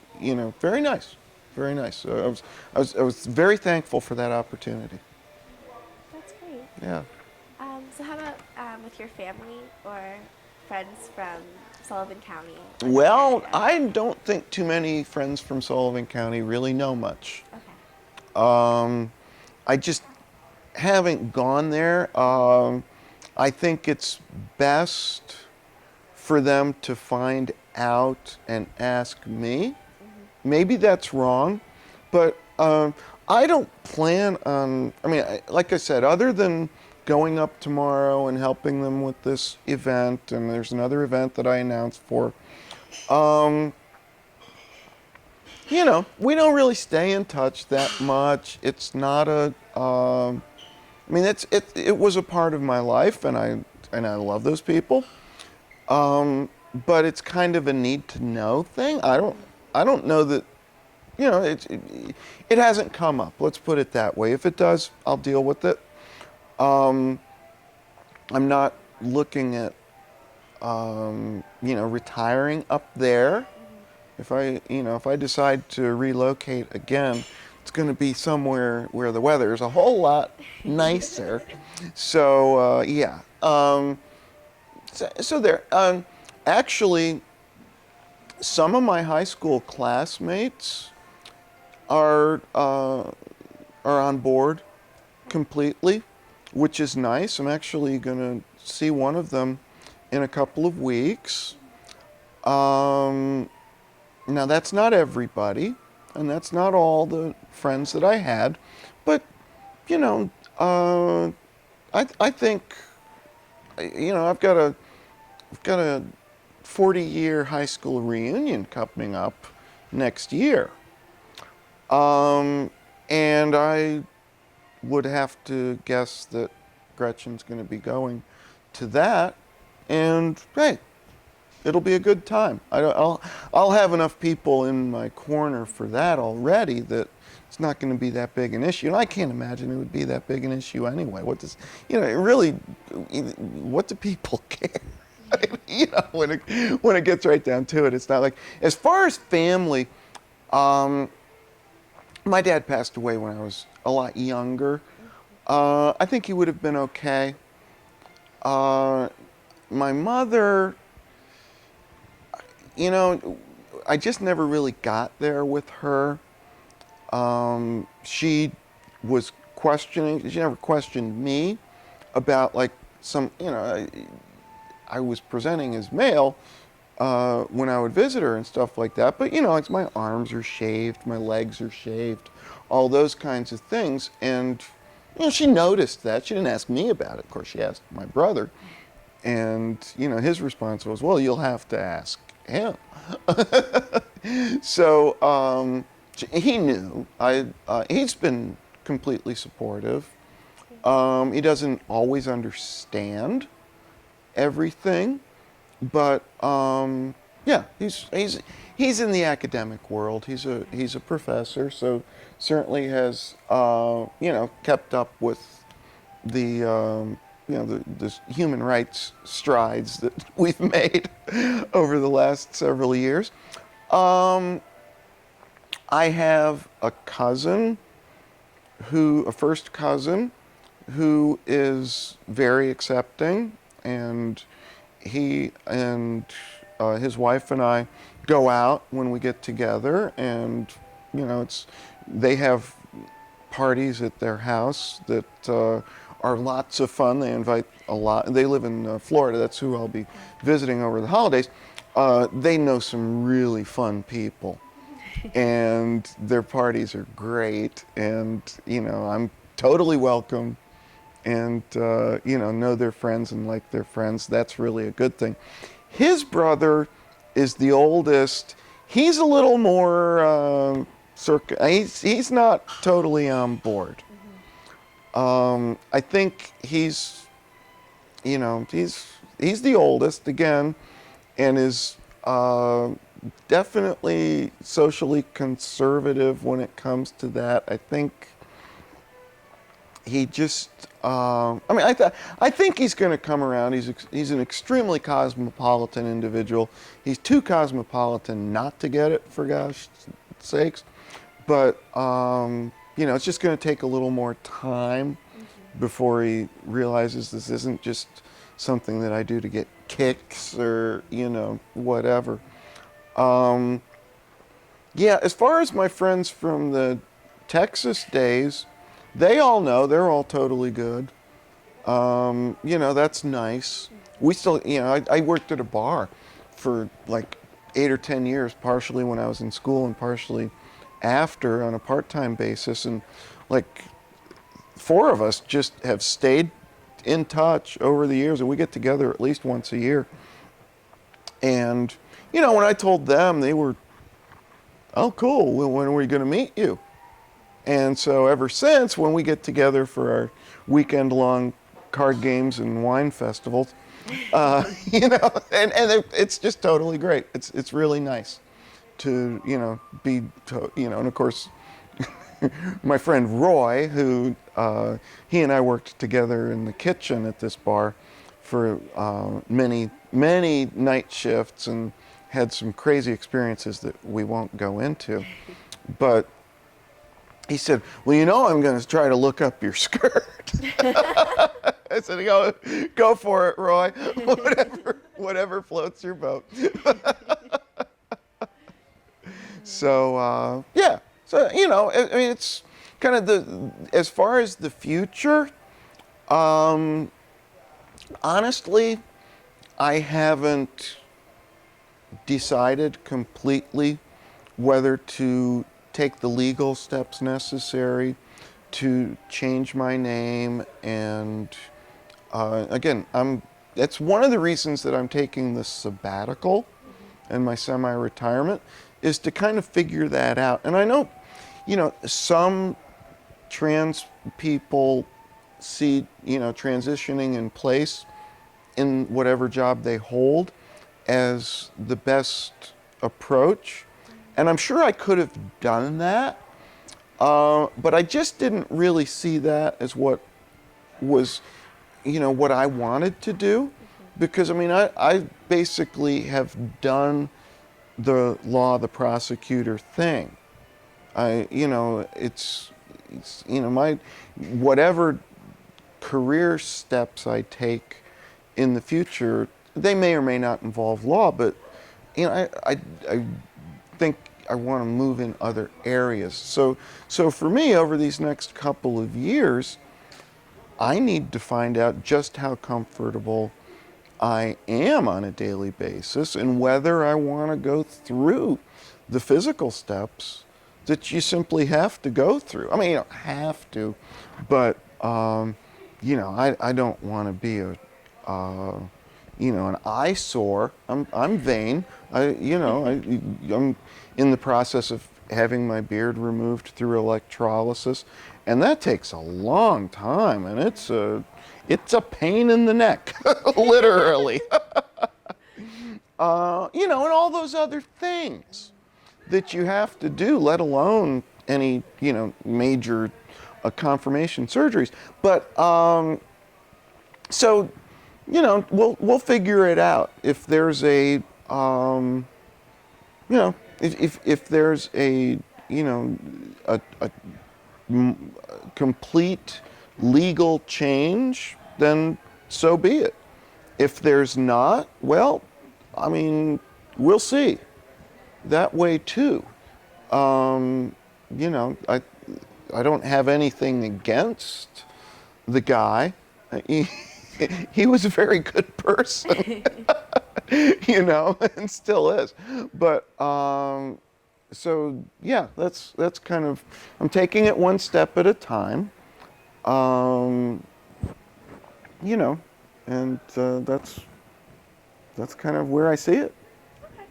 very nice, very nice. So I was very thankful for that opportunity.
That's great.
Yeah.
So how about with your family or friends from Sullivan County?
Well, I don't think too many friends from Sullivan County really know much.
Okay.
I just haven't gone there. I think it's best for them to find out and ask me. Mm-hmm. Maybe that's wrong, but I don't plan on, like I said, other than going up tomorrow and helping them with this event, and there's another event that I announced for, we don't really stay in touch that much. It's not I mean, it was a part of my life, and I love those people. But it's kind of a need to know thing. I don't know that, it hasn't come up. Let's put it that way. If it does, I'll deal with it. I'm not looking at, retiring up there. If I decide to relocate again, it's going to be somewhere where the weather is a whole lot nicer. So yeah. So there. Actually, some of my high school classmates are on board completely, which is nice. I'm actually going to see one of them in a couple of weeks. Now, that's not everybody, and that's not all the friends that I had, but, I think, I've got a 40-year high school reunion coming up next year. And I would have to guess that Gretchen's going to be going to that, and hey, it'll be a good time. I'll have enough people in my corner for that already that it's not going to be that big an issue. And I can't imagine it would be that big an issue anyway. What do people care? When it gets right down to it, it's not like, as far as family, my dad passed away when I was a lot younger. I think he would have been okay. My mother, I just never really got there with her. She was questioning, she never questioned me about like I was presenting as male when I would visit her and stuff like that. But, like my arms are shaved, my legs are shaved, all those kinds of things. And, she noticed that. She didn't ask me about it. Of course, she asked my brother. And, his response was, well, you'll have to ask him. So he knew. He's been completely supportive. He doesn't always understand everything, but yeah, he's in the academic world. He's a professor, so certainly has kept up with the the human rights strides that we've made over the last several years. I have a first cousin, who is very accepting, and he and his wife and I go out when we get together, and they have parties at their house that are lots of fun. They invite a lot. They live in Florida. That's who I'll be visiting over the holidays. They know some really fun people, and their parties are great. And I'm totally welcome, and know their friends and like their friends. That's really a good thing. His brother is the oldest. He's a little more he's not totally on board. I think he's the oldest again, and is definitely socially conservative when it comes to that. I think he just, I think he's going to come around. He's an extremely cosmopolitan individual. He's too cosmopolitan not to get it, for gosh sakes. But it's just going to take a little more time before he realizes this isn't just something that I do to get kicks or whatever. Yeah, as far as my friends from the Texas days, they all know. They're all totally good. That's nice. We still, I worked at a bar for like 8 or 10 years, partially when I was in school and partially after, on a part-time basis. And like 4 of us just have stayed in touch over the years, and we get together at least once a year. And, when I told them, they were, oh, cool. Well, when are we going to meet you? And so ever since, when we get together for our weekend-long card games and wine festivals, it's just totally great. It's really nice to, and of course, my friend Roy, who he and I worked together in the kitchen at this bar for many, many night shifts and had some crazy experiences that we won't go into. But he said, well, I'm going to try to look up your skirt. I said, go for it, Roy. Whatever floats your boat. So, yeah. So, I mean, it's kind of as far as the future, honestly, I haven't decided completely whether to take the legal steps necessary to change my name. And again, that's one of the reasons that I'm taking this sabbatical and my semi-retirement, is to kind of figure that out. And I know, some trans people see, transitioning in place in whatever job they hold as the best approach. And I'm sure I could have done that, but I just didn't really see that as what was, what I wanted to do. Because, I mean, I basically have done the law, the prosecutor thing. It's my, whatever career steps I take in the future, they may or may not involve law, but, I think I want to move in other areas. So for me, over these next couple of years, I need to find out just how comfortable I am on a daily basis and whether I want to go through the physical steps that you simply have to go through. I mean, you don't have to, but, I don't want to be an eyesore. I'm vain. I'm in the process of having my beard removed through electrolysis, and that takes a long time, and it's a pain in the neck, literally. And all those other things that you have to do, let alone any, major confirmation surgeries. But so, we'll figure it out. If there's a, if there's a, a complete legal change, then so be it. If there's not, well, I mean, we'll see. That way too. I don't have anything against the guy. He was a very good person, and still is. But so yeah, that's kind of, I'm taking it one step at a time. And that's kind of where I see it.
Okay.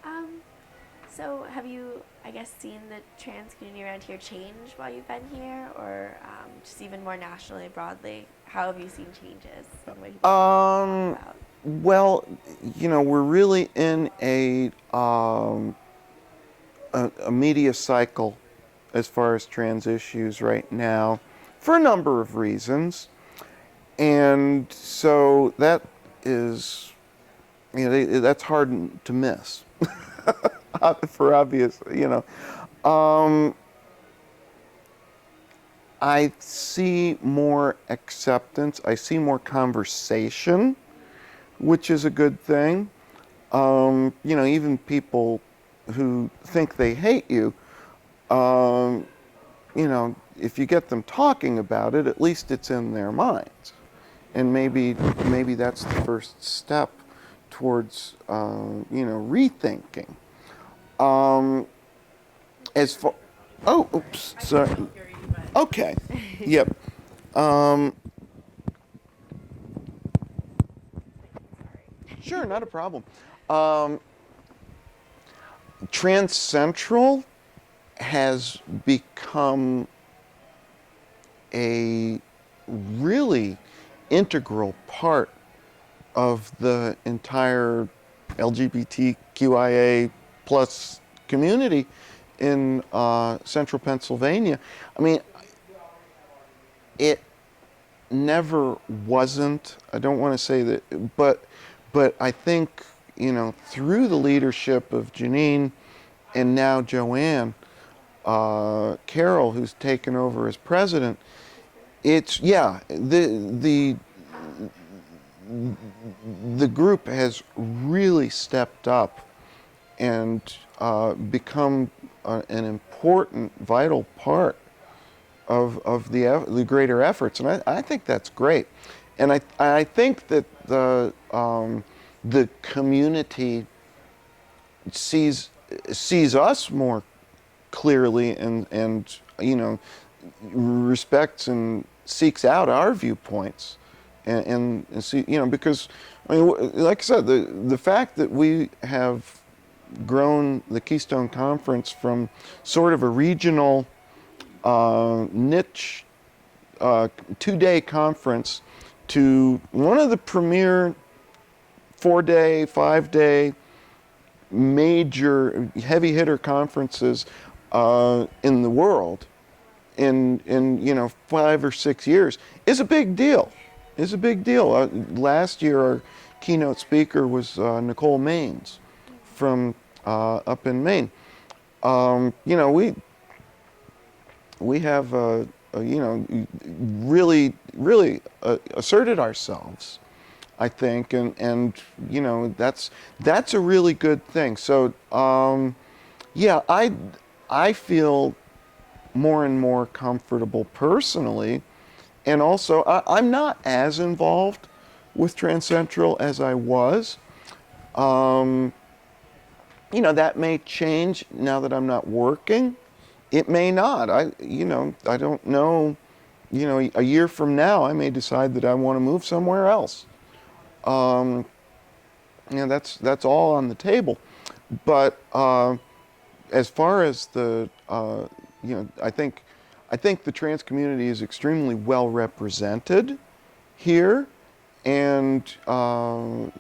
Yeah. So have you, I guess, seen the trans community around here change while you've been here, or just even more nationally, broadly? How have you seen changes in what people talk about?
Well, we're really in a media cycle as far as trans issues right now, for a number of reasons. And so that is, that's hard to miss for obvious, I see more acceptance. I see more conversation, which is a good thing. Even people who think they hate you, if you get them talking about it, at least it's in their minds. And maybe that's the first step towards, rethinking. As far, oops, sorry. Okay, yep. Sure, not a problem. Trans Central has become a really integral part of the entire LGBTQIA plus community in central Pennsylvania. I mean, it never wasn't. I don't want to say that, but I think, through the leadership of Janine and now Joanne Carroll, who's taken over as president, it's the group has really stepped up and become an important, vital part of the greater efforts, and I think that's great, and I think that the community sees us more clearly and respects and seeks out our viewpoints and see, because I mean, like I said, the fact that we have grown the Keystone Conference from sort of a regional niche 2-day conference to one of the premier 4-day, 5-day major heavy hitter conferences in the world in 5 or 6 years is a big deal. Is a big deal. Last year, our keynote speaker was Nicole Maines from up in Maine. We have really asserted ourselves, I think, and that's a really good thing. So I feel more and more comfortable personally, and also I'm not as involved with Trans Central as I was. That may change now that I'm not working. It may not. I don't know. A year from now, I may decide that I want to move somewhere else. That's all on the table. But as far as I think the trans community is extremely well represented here, and I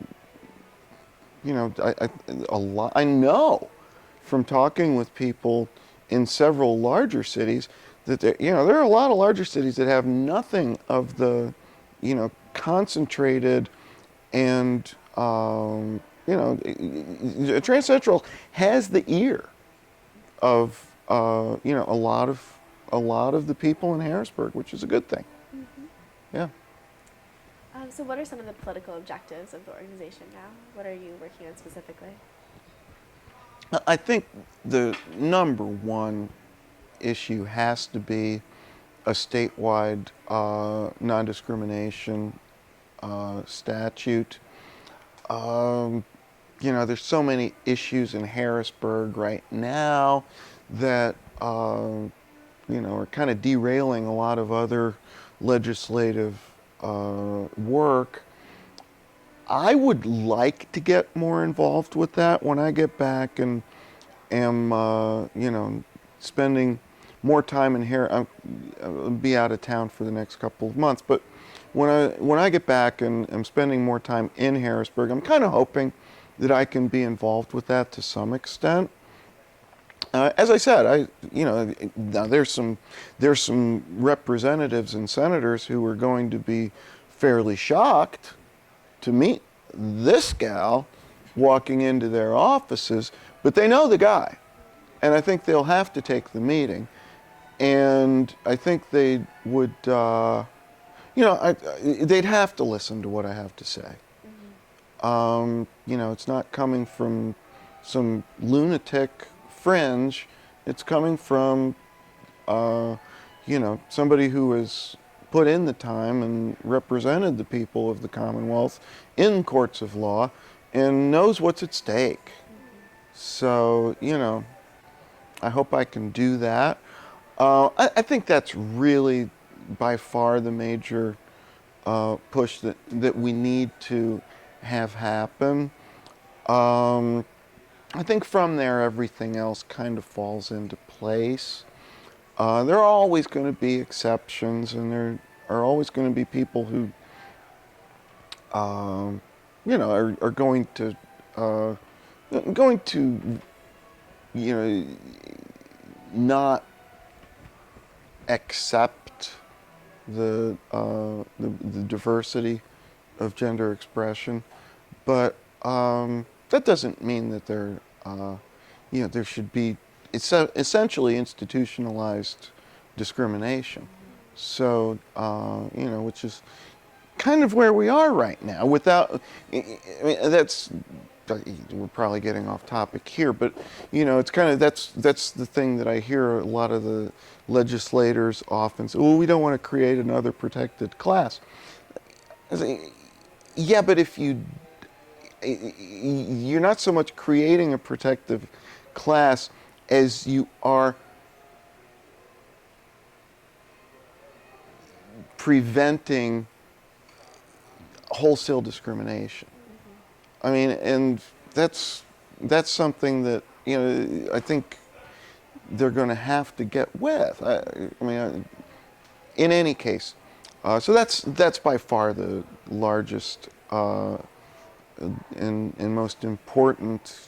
know from talking with people in several larger cities that there are a lot of larger cities that have nothing of the concentrated and Trans Central has the ear of a lot of the people in Harrisburg, which is a good thing.
Mm-hmm.
Yeah.
So what are some of the political objectives of the organization now? What are you working on specifically?
I think the number one issue has to be a statewide non-discrimination statute. There's so many issues in Harrisburg right now that are kind of derailing a lot of other legislative work. I would like to get more involved with that when I get back and am spending more time in here. I'll be out of town for the next couple of months, but when I get back and am spending more time in Harrisburg, I'm kind of hoping that I can be involved with that to some extent. As I said, now there's some representatives and senators who are going to be fairly shocked to meet this gal walking into their offices, but they know the guy, and I think they'll have to take the meeting, and I think they would, they'd have to listen to what I have to say. Mm-hmm. It's not coming from some lunatic fringe. It's coming from, somebody who has put in the time and represented the people of the Commonwealth in courts of law and knows what's at stake. So, I hope I can do that. I think that's really by far the major push that we need to have happen. I think from there, everything else kind of falls into place. There are always going to be exceptions, and there are always going to be people who, are uh, going to, you know, not accept the diversity of gender expression, but that doesn't mean that there should be essentially institutionalized discrimination. So which is kind of where we are right now. Without, I mean, we're probably getting off topic here, but it's kind of that's the thing that I hear a lot of the legislators often say. Well, we don't want to create another protected class. I say, yeah, but if you're not so much creating a protective class as you are preventing wholesale discrimination. I mean, and that's something that I think they're going to have to get with. In any case, so that's by far the largest and most important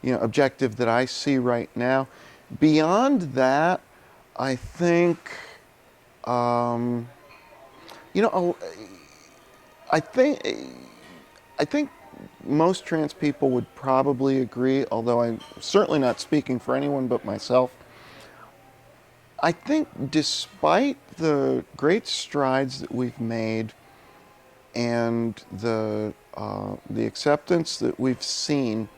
objective that I see right now. Beyond that, I think I think I think most trans people would probably agree, although I'm certainly not speaking for anyone but myself. I think despite the great strides that we've made and the acceptance that we've seen,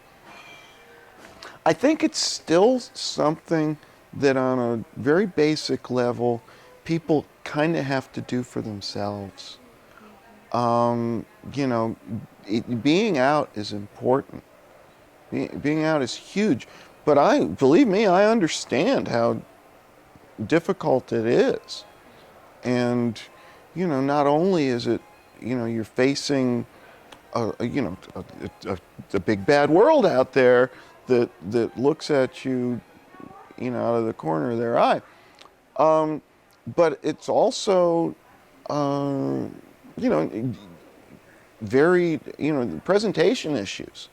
I think it's still something that on a very basic level people kind of have to do for themselves. Being out is important. Being out is huge. But believe me, I understand how difficult it is. And, not only is it, you're facing, a big bad world out there that looks at you, out of the corner of their eye. But it's also, very, presentation issues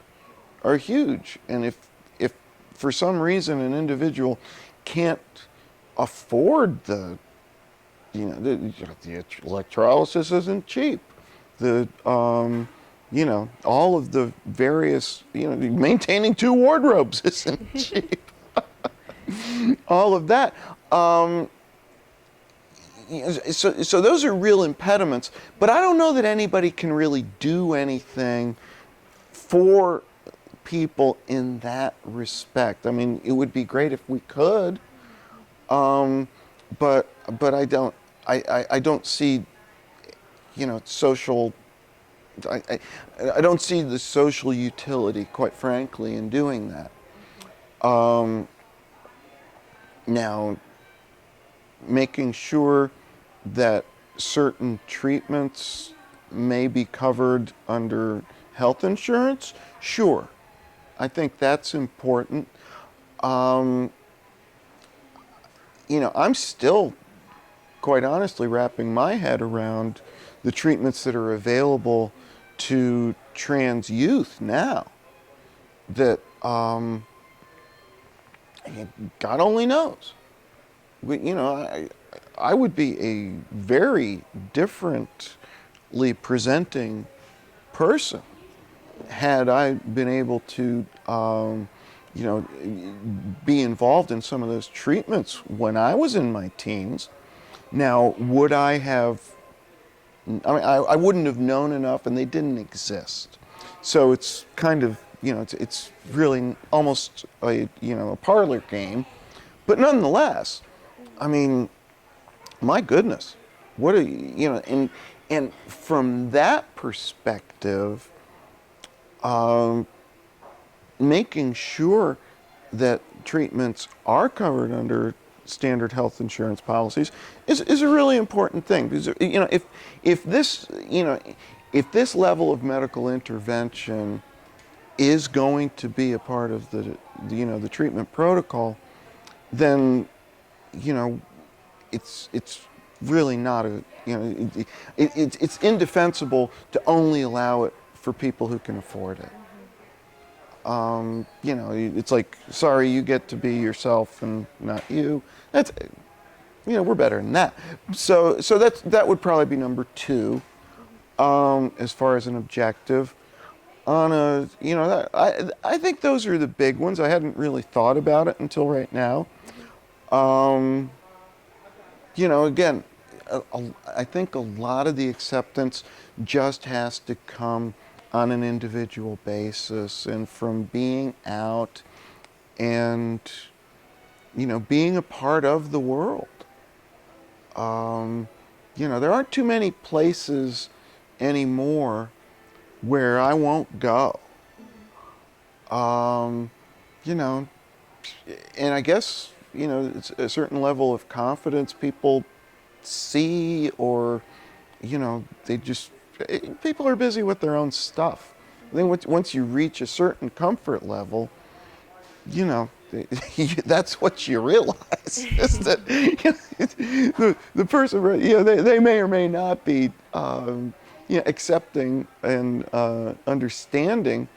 are huge. And if for some reason an individual can't afford the electrolysis isn't cheap. All of the various, maintaining 2 wardrobes isn't cheap. All of that. So those are real impediments, but I don't know that anybody can really do anything for people in that respect. I mean, it would be great if we could, but I don't see, social. I don't see the social utility, quite frankly, in doing that. Now, making sure that certain treatments may be covered under health insurance, sure. I think that's important. I'm still, quite honestly, wrapping my head around the treatments that are available to trans youth now. That God only knows. I would be a very differently presenting person had I been able to, be involved in some of those treatments when I was in my teens. Now, would I have? I wouldn't have known enough, and they didn't exist. So it's kind of, it's really almost a parlor game, but nonetheless, I mean, my goodness, what are and from that perspective, making sure that treatments are covered under standard health insurance policies is a really important thing. Because if this level of medical intervention is going to be a part of the treatment protocol, then, it's really not it's indefensible to only allow it for people who can afford it. It's like, sorry, you get to be yourself and not you. That's, we're better than that. So that would probably be number two, as far as an objective. On a, I think those are the big ones. I hadn't really thought about it until right now. Again, I think a lot of the acceptance just has to come on an individual basis, and from being out and, being a part of the world. There aren't too many places anymore where I won't go. You know, and I guess, it's a certain level of confidence people see, or, they just, people are busy with their own stuff. I think once you reach a certain comfort level, that's what you realize, is that the person, they may or may not be, accepting and understanding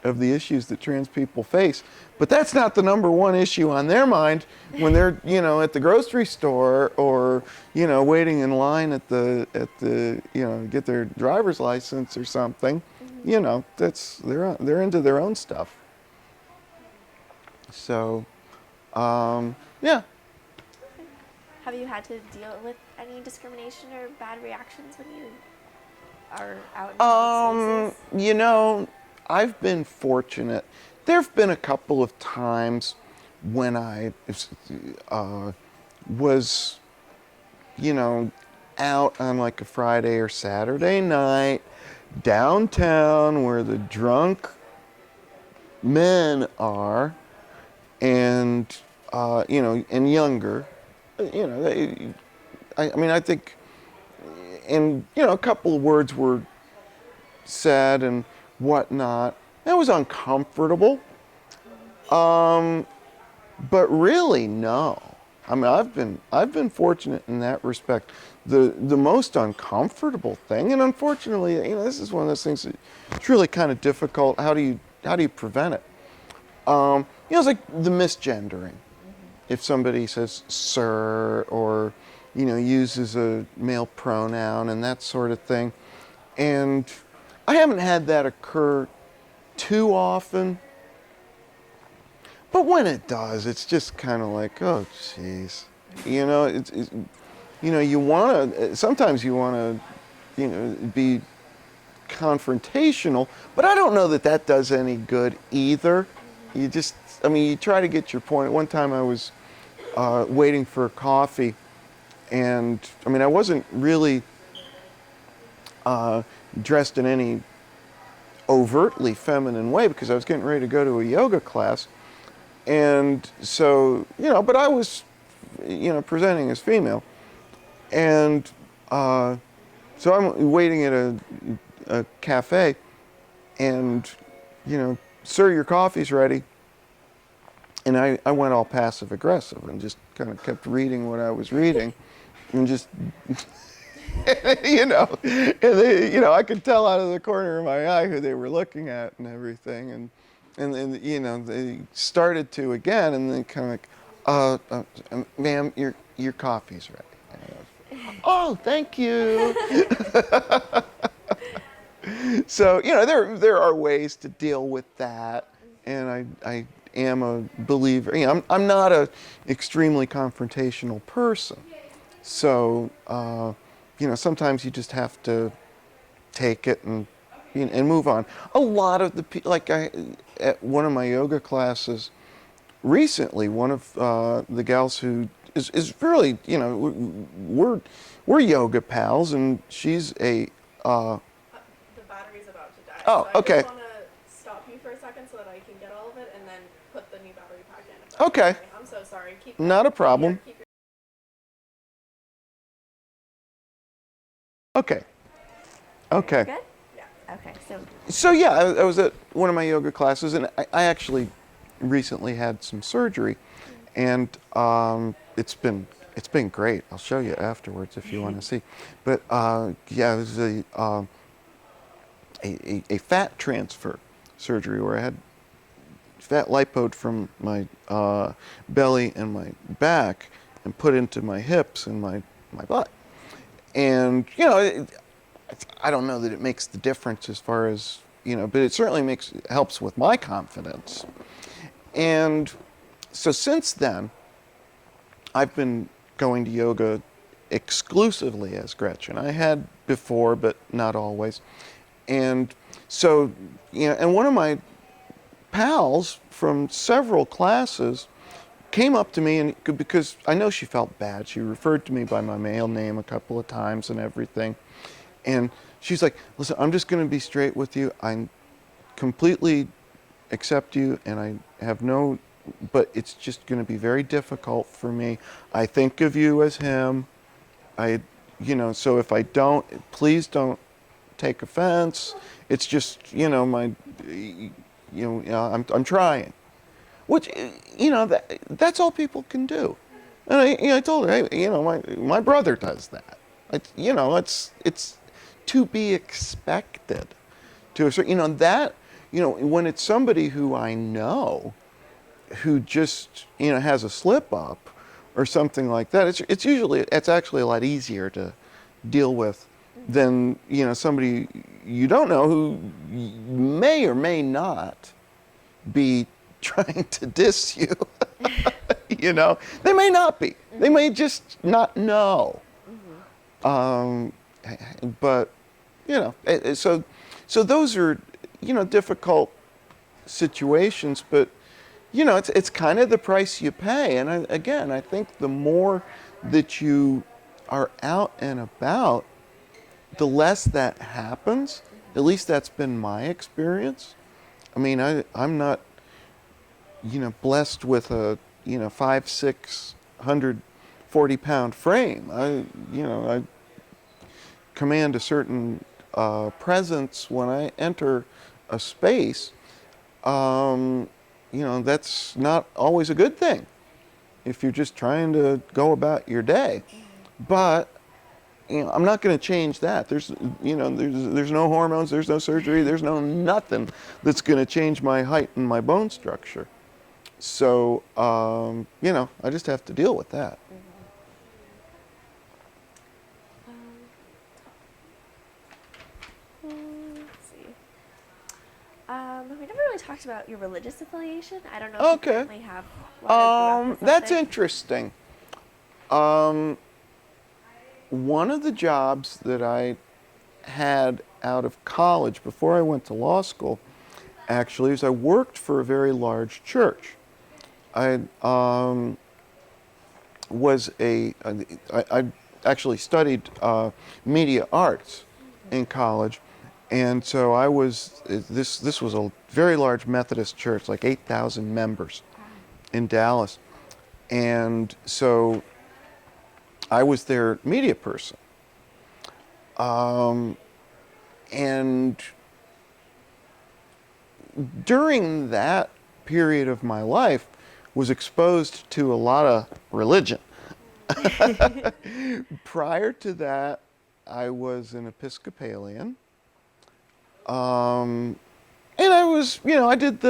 of the issues that trans people face, but that's not the number one issue on their mind when they're, at the grocery store, or, waiting in line at the get their driver's license or something. That's they're into their own stuff. So, yeah.
Have you had to deal with any discrimination or bad reactions when you are out in public spaces?
I've been fortunate. There've been a couple of times when I was, out on like a Friday or Saturday night downtown where the drunk men are, and and younger, I think, and a couple of words were said and whatnot. It was uncomfortable, but really no. I've been fortunate in that respect. The most uncomfortable thing, and unfortunately, this is one of those things that it's really kind of difficult. How do you prevent it? It's like the misgendering. If somebody says sir, or uses a male pronoun and that sort of thing, and I haven't had that occur too often, but when it does, it's just kind of like, oh jeez, sometimes you want to be confrontational, but I don't know that does any good either. You try to get your point. One time I was waiting for a coffee, and I wasn't really dressed in any overtly feminine way because I was getting ready to go to a yoga class, and so but I was presenting as female, and so I'm waiting at a cafe, and sir, your coffee's ready. And I went all passive aggressive and just kind of kept reading what I was reading, and just and they, I could tell out of the corner of my eye who they were looking at and everything, and they started to again, and then kind of like, ma'am, your coffee's ready. And I was, oh, thank you. So there are ways to deal with that, and I am a believer. I'm not a extremely confrontational person, so sometimes you just have to take it and move on. A lot of at one of my yoga classes recently, one of the gals who is really, we're yoga pals, and she's a
The battery's about to die.
Oh,
so
okay.
I just want to stop you for a second so that I can get all of it and then put the new battery pack in. If that's
Okay.
I'm so sorry. Keep
Not a problem.
Keep your
Okay.
Good?
Yeah.
Okay, so
So yeah, I was at one of my yoga classes, and I actually recently had some surgery, and it's been great. I'll show you afterwards if you want to see. But yeah, it was a fat transfer surgery where I had fat lipoed from my belly and my back and put into my hips and my butt. And I don't know that it makes the difference as far as but it certainly helps with my confidence. And so since then, I've been going to yoga exclusively as Gretchen. I had before, but not always. And so, and one of my pals from several classes came up to me, and because I know she felt bad, she referred to me by my male name a couple of times and everything. And she's like, listen, I'm just going to be straight with you. I completely accept you, and I have no, but it's just going to be very difficult for me. I think of you as him. So if I don't, please don't take offense. It's just, I'm trying. Which, that's all people can do. And I told her, hey, my brother does that. It's to be expected to a certain, when it's somebody who I know, who just, has a slip up or something like that, it's actually a lot easier to deal with than, somebody you don't know who may or may not be trying to diss you. They may not be. They may just not know. But so those are difficult situations. But it's kind of the price you pay. And I think the more that you are out and about, the less that happens. At least that's been my experience. I mean, I'm not, blessed with a, 640-pound frame. I command a certain presence when I enter a space. That's not always a good thing if you're just trying to go about your day. But I'm not going to change that. There's no hormones, there's no surgery, there's no nothing that's going to change my height and my bone structure. So, I just have to deal with that.
Let's see. We never really talked about your religious affiliation. I don't know if you currently have one or grew up with
That's
something.
interesting. One of the jobs that I had out of college before I went to law school, actually, is I worked for a very large church. I actually studied media arts in college, and so this was a very large Methodist church, like 8,000 members in Dallas, and so I was their media person. And during that period of my life, was exposed to a lot of religion. Prior to that, I was an Episcopalian. And I was, I did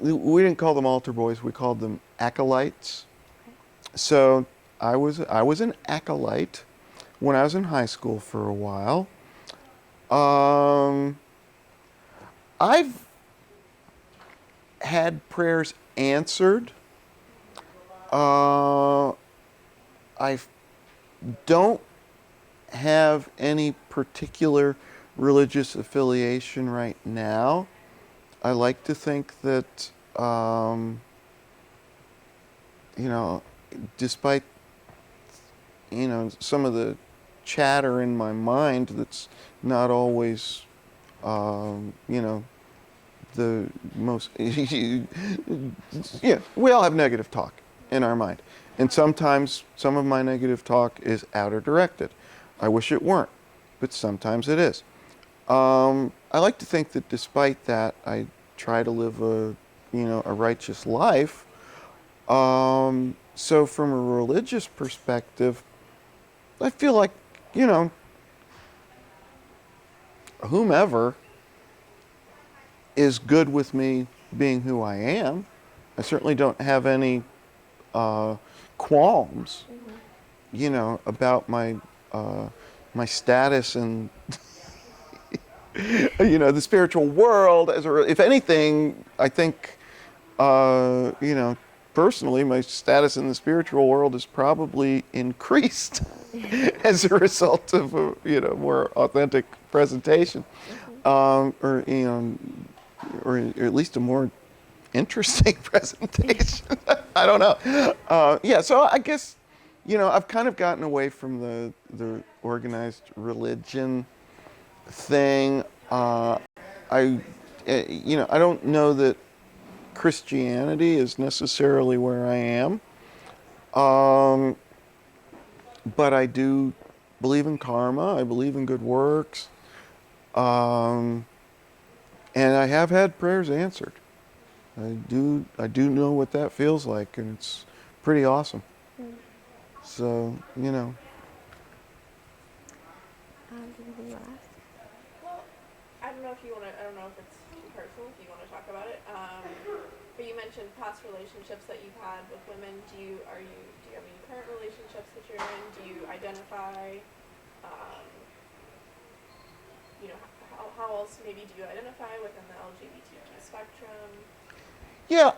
we didn't call them altar boys, we called them acolytes. So I was an acolyte when I was in high school for a while. I've had prayers answered. I don't have any particular religious affiliation right now. I like to think that, despite, some of the chatter in my mind that's not always, the most, we all have negative talk in our mind. And sometimes some of my negative talk is outer directed. I wish it weren't, but sometimes it is. I like to think that despite that, I try to live a righteous life. So from a religious perspective, I feel like, you know, whomever is good with me being who I am. I certainly don't have any uh, qualms, about my status in, the spiritual world. If anything, I think, personally, my status in the spiritual world is probably increased as a result of a, more authentic presentation, or at least a more interesting presentation. I don't know. Yeah, so I guess, I've kind of gotten away from the organized religion thing. I, I don't know that Christianity is necessarily where I am, um, but I do believe in karma. I believe in good works, um, and I have had prayers answered. I do know what that feels like, and it's pretty awesome.
Mm.
So.
Anything you want to ask?
Well, I don't know if you want to. I don't know if it's too personal. If you want to talk about it, but you mentioned past relationships that you've had with women. Do you have any current relationships that you're in? Do you identify? Um, how else maybe do you identify within the LGBTQ spectrum?
Yeah,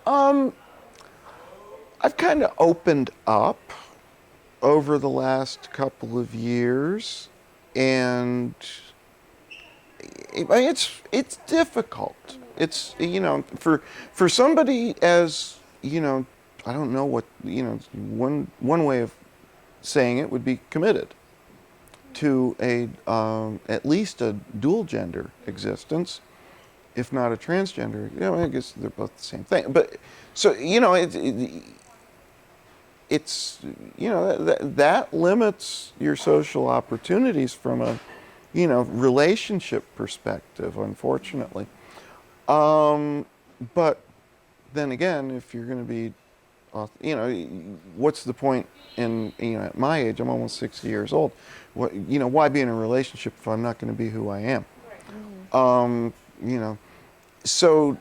I've kind of opened up over the last couple of years, and it's difficult. It's for somebody as I don't know what one way of saying it would be committed to a at least a dual gender existence, if not a transgender. I guess they're both the same thing. But so it's that limits your social opportunities from a relationship perspective, unfortunately. But then again, if you're going to be, what's the point in at my age? I'm almost 60 years old. Why be in a relationship if I'm not going to be who I am?
Right.
So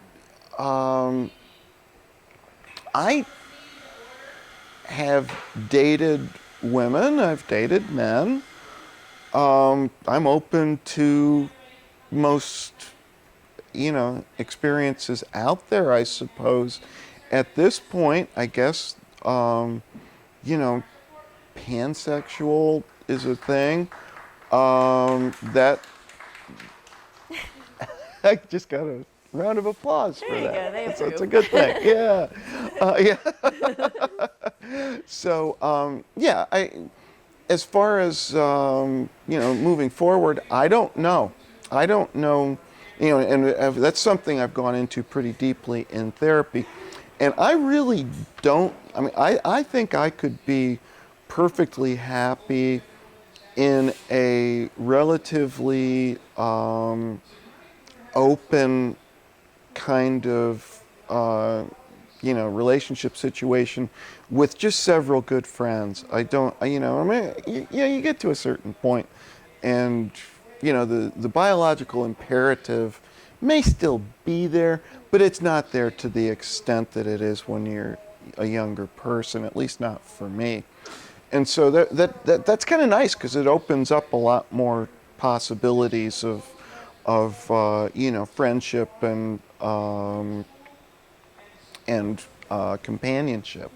I have dated women. I've dated men. I'm open to most, experiences out there, I suppose. At this point, I guess, pansexual is a thing. That I just got a round of applause for
There you
that.
go. They
That's a
approve.
good thing. Yeah. Yeah. So, yeah, as far as moving forward, I don't know. I don't know, and that's something I've gone into pretty deeply in therapy, and I really don't. I mean, I think I could be perfectly happy in a relatively open kind of relationship situation with just several good friends. I don't, I mean, you get to a certain point, and the biological imperative may still be there, but it's not there to the extent that it is when you're a younger person, at least not for me. And so that's kind of nice because it opens up a lot more possibilities of friendship and companionship,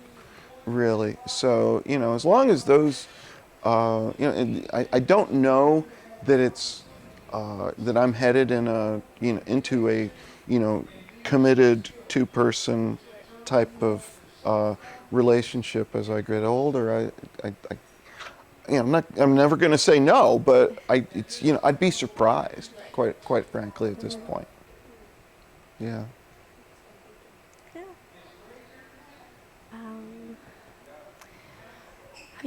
really. So as long as those, and I don't know that it's that I'm headed in into a committed two-person type of relationship as I get older. I'm never going to say no, but I'd be surprised, quite frankly, at this point. Yeah.
Yeah.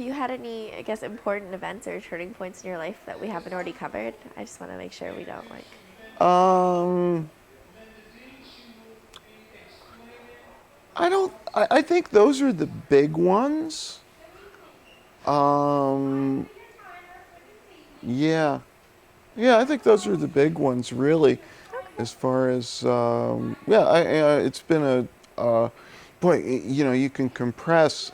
you had any, I guess, important events or turning points in your life that we haven't already covered? I just want to make sure we don't
Um, I think those are the big ones. Um, yeah. Yeah, I think those are the big ones, really, as far as, yeah, it's been boy, you can compress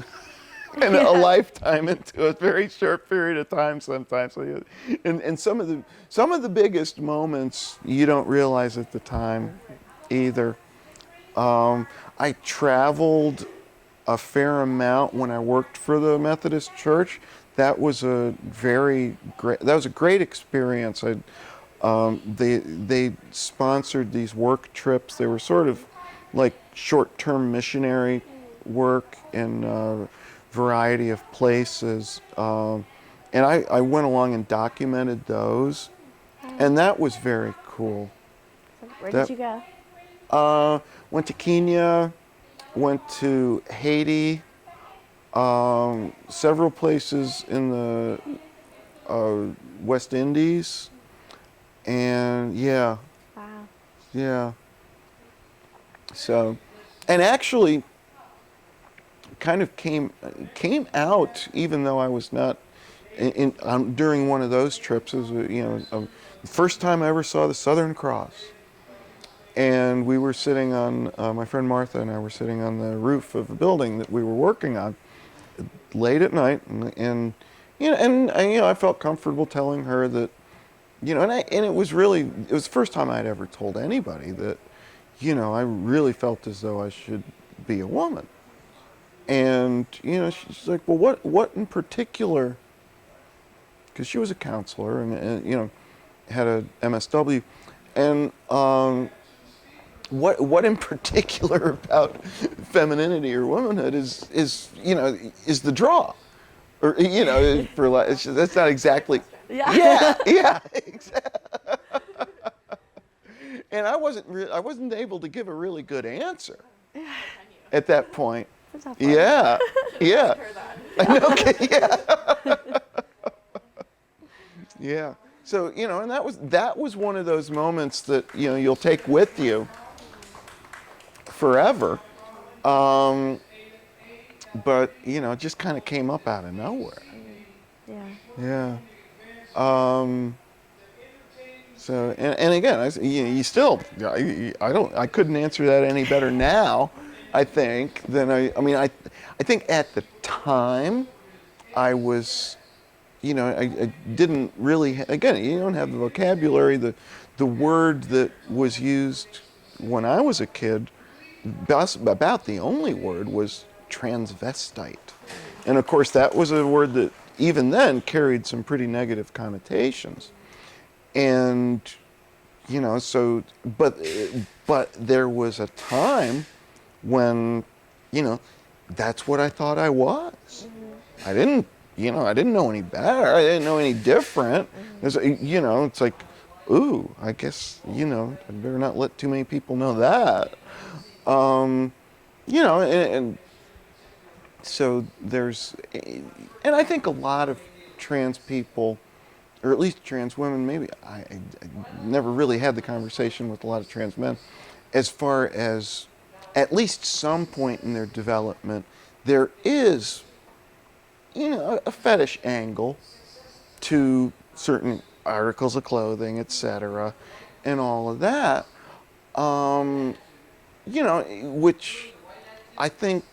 a lifetime into a very short period of time sometimes. So, and some of the biggest moments you don't realize at the time either. I traveled a fair amount when I worked for the Methodist Church. That was a great experience. They sponsored these work trips. They were sort of like short-term missionary work in a variety of places. And I went along and documented those, and that was very cool.
Where did
That
you go?
Went to Kenya, went to Haiti, several places in the West Indies, and yeah,
Wow.
yeah. So, and actually, kind of came out even though I was not during one of those trips. It was the first time I ever saw the Southern Cross. And we were sitting on, my friend Martha and I were sitting on the roof of a building that we were working on late at night, and I felt comfortable telling her that, and it was the first time I'd ever told anybody that, I really felt as though I should be a woman. And, she's like, well, what in particular, because she was a counselor and had a MSW, and, what in particular about femininity or womanhood is the draw, or that's not exactly.
Yeah.
Yeah, exactly. And I wasn't able to give a really good answer at that point.
It's a tough one.
Yeah, yeah.
Hear that.
I know. Okay, yeah, yeah. So and that was one of those moments that you'll take with you forever. But it just kind of came up out of nowhere.
Yeah.
Yeah. So and again, you still I couldn't answer that any better now. I think than I think at the time I was I didn't really again, you don't have the vocabulary. The word that was used when I was a kid, about the only word, was transvestite. And of course, that was a word that even then carried some pretty negative connotations. And, so, but there was a time when, that's what I thought I was. I didn't know any better. I didn't know any different. It's like, ooh, I guess, I better not let too many people know that. And so and I think a lot of trans people, or at least trans women, maybe I never really had the conversation with a lot of trans men, as far as at least some point in their development, there is, a fetish angle to certain articles of clothing, etc., and all of that, which I think,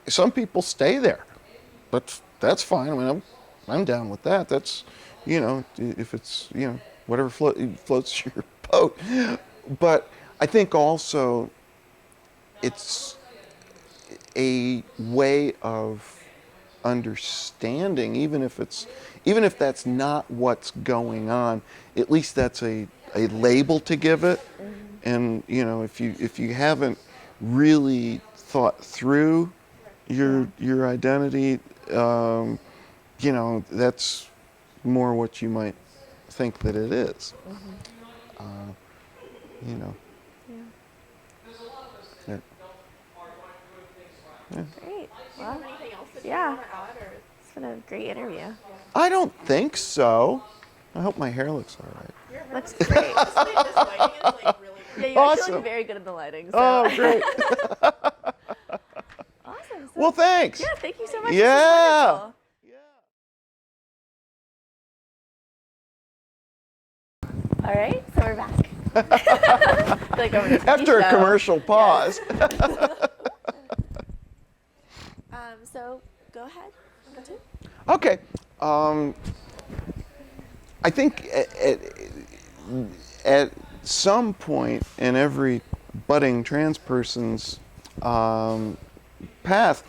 some people stay there. But that's fine. I mean, I'm down with that. That's, if it's, whatever floats your boat. But I think also it's a way of understanding, even if that's not what's going on, at least that's a label to give it. And if you haven't really thought through your identity, that's more what you might think that it is. You know.
Yeah.
Yeah.
Great. Well,
Anything else that
yeah.
you want to add? Or
It's been a great interview.
I don't think so. I hope my hair looks all right.
your hair
Looks
looks
great.
This lighting is like really
Yeah,
great.
you actually
Awesome.
look very good in the lighting. So.
Oh, great.
Awesome. So,
Well, thanks.
yeah, thank you so much.
Yeah.
This was wonderful. All right, so we're back. I feel like over the TV
After a
show.
commercial pause.
So go ahead. Continue.
Okay. I think at some point in every budding trans person's path,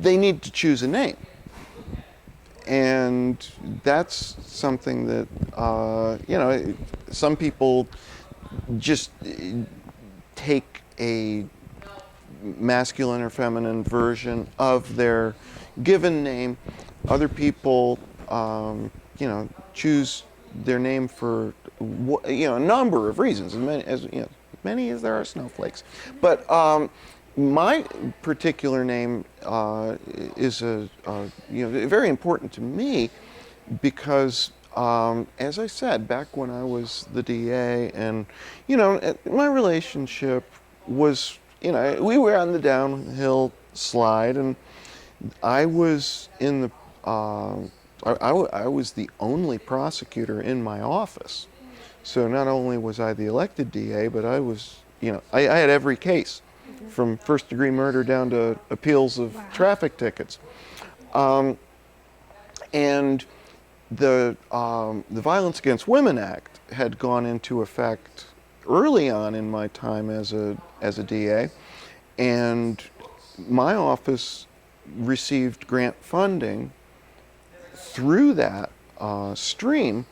they need to choose a name. And that's something that, some people just take a masculine or feminine version of their given name. Other people, choose their name for a number of reasons, many as there are snowflakes. But my particular name is very important to me because, as I said, back when I was the DA, and my relationship was, we were on the downhill slide, and I was in the I was the only prosecutor in my office. So not only was I the elected DA, but I was, I had every case from first-degree murder down to appeals of traffic tickets. And the Violence Against Women Act had gone into effect early on in my time as a DA, and my office received grant funding through that stream,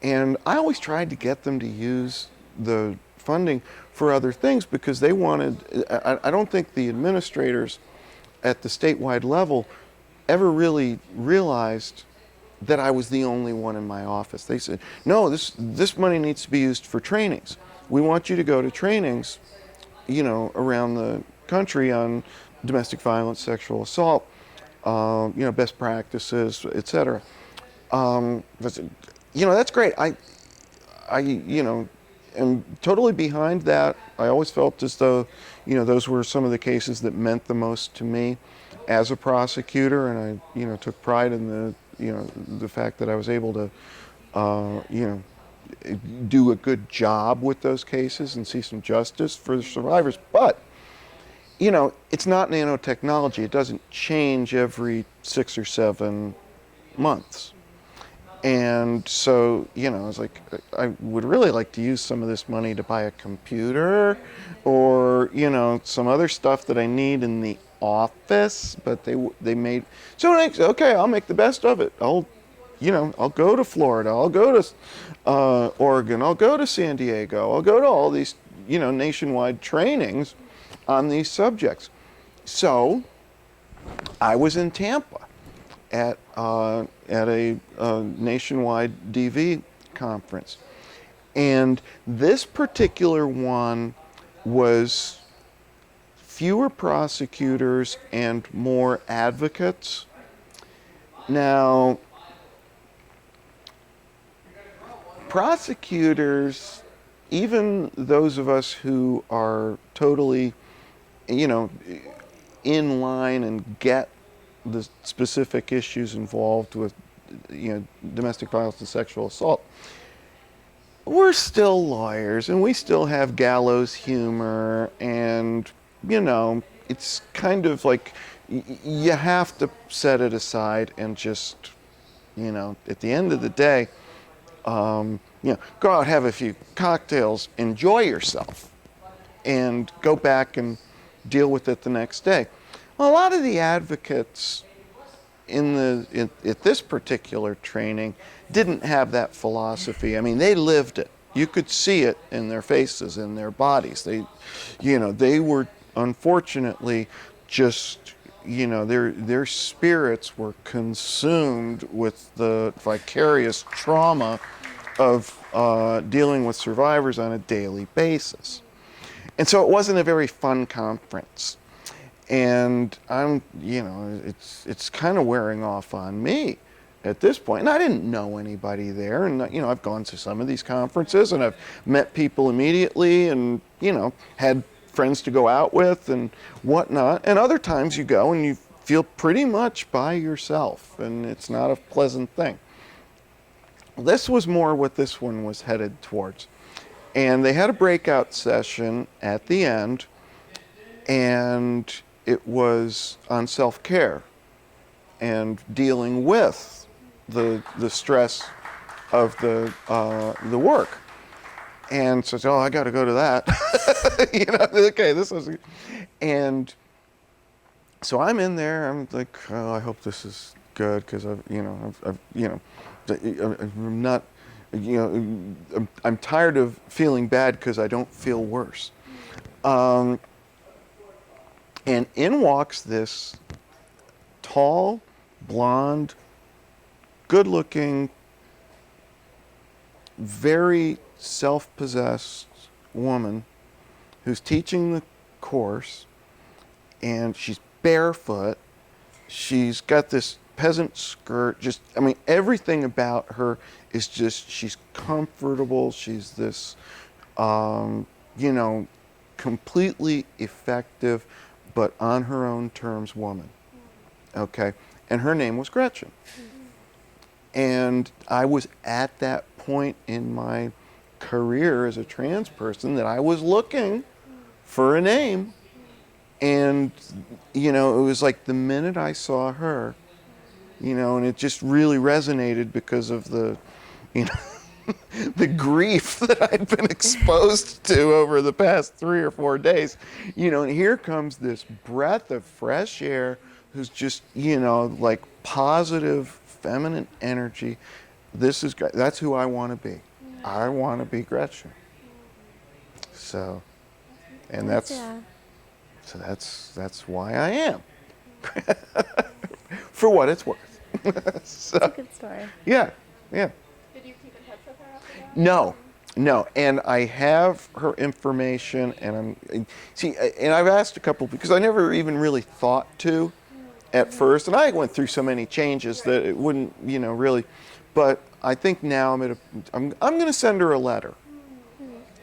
and I always tried to get them to use the funding for other things because they wanted, I don't think the administrators at the statewide level ever really realized that I was the only one in my office. They said, no, this money needs to be used for trainings. We want you to go to trainings, around the country on domestic violence, sexual assault, best practices, etc. That's great. I am totally behind that. I always felt as though, those were some of the cases that meant the most to me as a prosecutor, and I, took pride in the fact that I was able to, do a good job with those cases and see some justice for the survivors. But it's not nanotechnology. It doesn't change every 6 or 7 months. And so, I was like, I would really like to use some of this money to buy a computer or, some other stuff that I need in the office. But they made, so I said, okay, I'll make the best of it. I'll go to Florida. I'll go to Oregon. I'll go to San Diego. I'll go to all these, nationwide trainings on these subjects. So I was in Tampa at a nationwide DV conference, and this particular one was fewer prosecutors and more advocates. Now, prosecutors, even those of us who are totally, in line and get the specific issues involved with, domestic violence and sexual assault, we're still lawyers and we still have gallows humor, and, it's kind of like you have to set it aside and just, at the end of the day, go out, have a few cocktails, enjoy yourself, and go back and deal with it the next day. Well, a lot of the advocates at this particular training didn't have that philosophy. I mean, they lived it. You could see it in their faces, in their bodies. They were unfortunately just, their spirits were consumed with the vicarious trauma of dealing with survivors on a daily basis. And so it wasn't a very fun conference. And I'm, it's kind of wearing off on me at this point. And I didn't know anybody there. And, I've gone to some of these conferences and I've met people immediately and, had friends to go out with and whatnot. And other times you go and you feel pretty much by yourself, and it's not a pleasant thing. This was more what this one was headed towards. And they had a breakout session at the end, and it was on self-care and dealing with the stress of the work. And so, I got to go to that. Okay, this was, and so I'm in there. I'm like, oh, I hope this is good because I'm not, I'm tired of feeling bad because I don't feel worse. And in walks this tall, blonde, good-looking, very self-possessed woman who's teaching the course, and she's barefoot. She's got this peasant skirt. Everything about her is just, she's comfortable. She's this, completely effective, but on her own terms woman. Okay? And her name was Gretchen. And I was at that point in my career as a trans person that I was looking for a name. And, it was like the minute I saw her, and it just really resonated because of the, the grief that I'd been exposed to over the past 3 or 4 days, and here comes this breath of fresh air who's just, like positive feminine energy. That's who I want to be. I want to be Gretchen. So, and that's why I am. For what it's worth. So,
That's a good story.
yeah.
Did you keep in touch with her after that?
No. And I have her information, and and I've asked a couple because I never even really thought to at first, and I went through so many changes that it wouldn't, really. But I think now I'm going to send her a letter,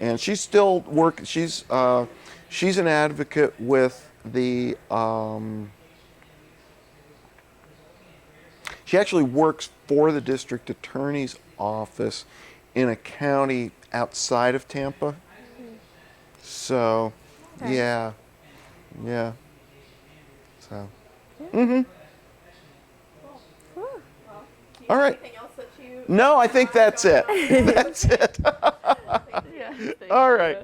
and she's still working. She's an advocate with the. She actually works for the district attorney's office in a county outside of Tampa. So,
Okay.
yeah. So,
Cool.
Well,
all right.
anything else that you?
No, I think that's it. That's it.
Thank you.
Yeah.
All right.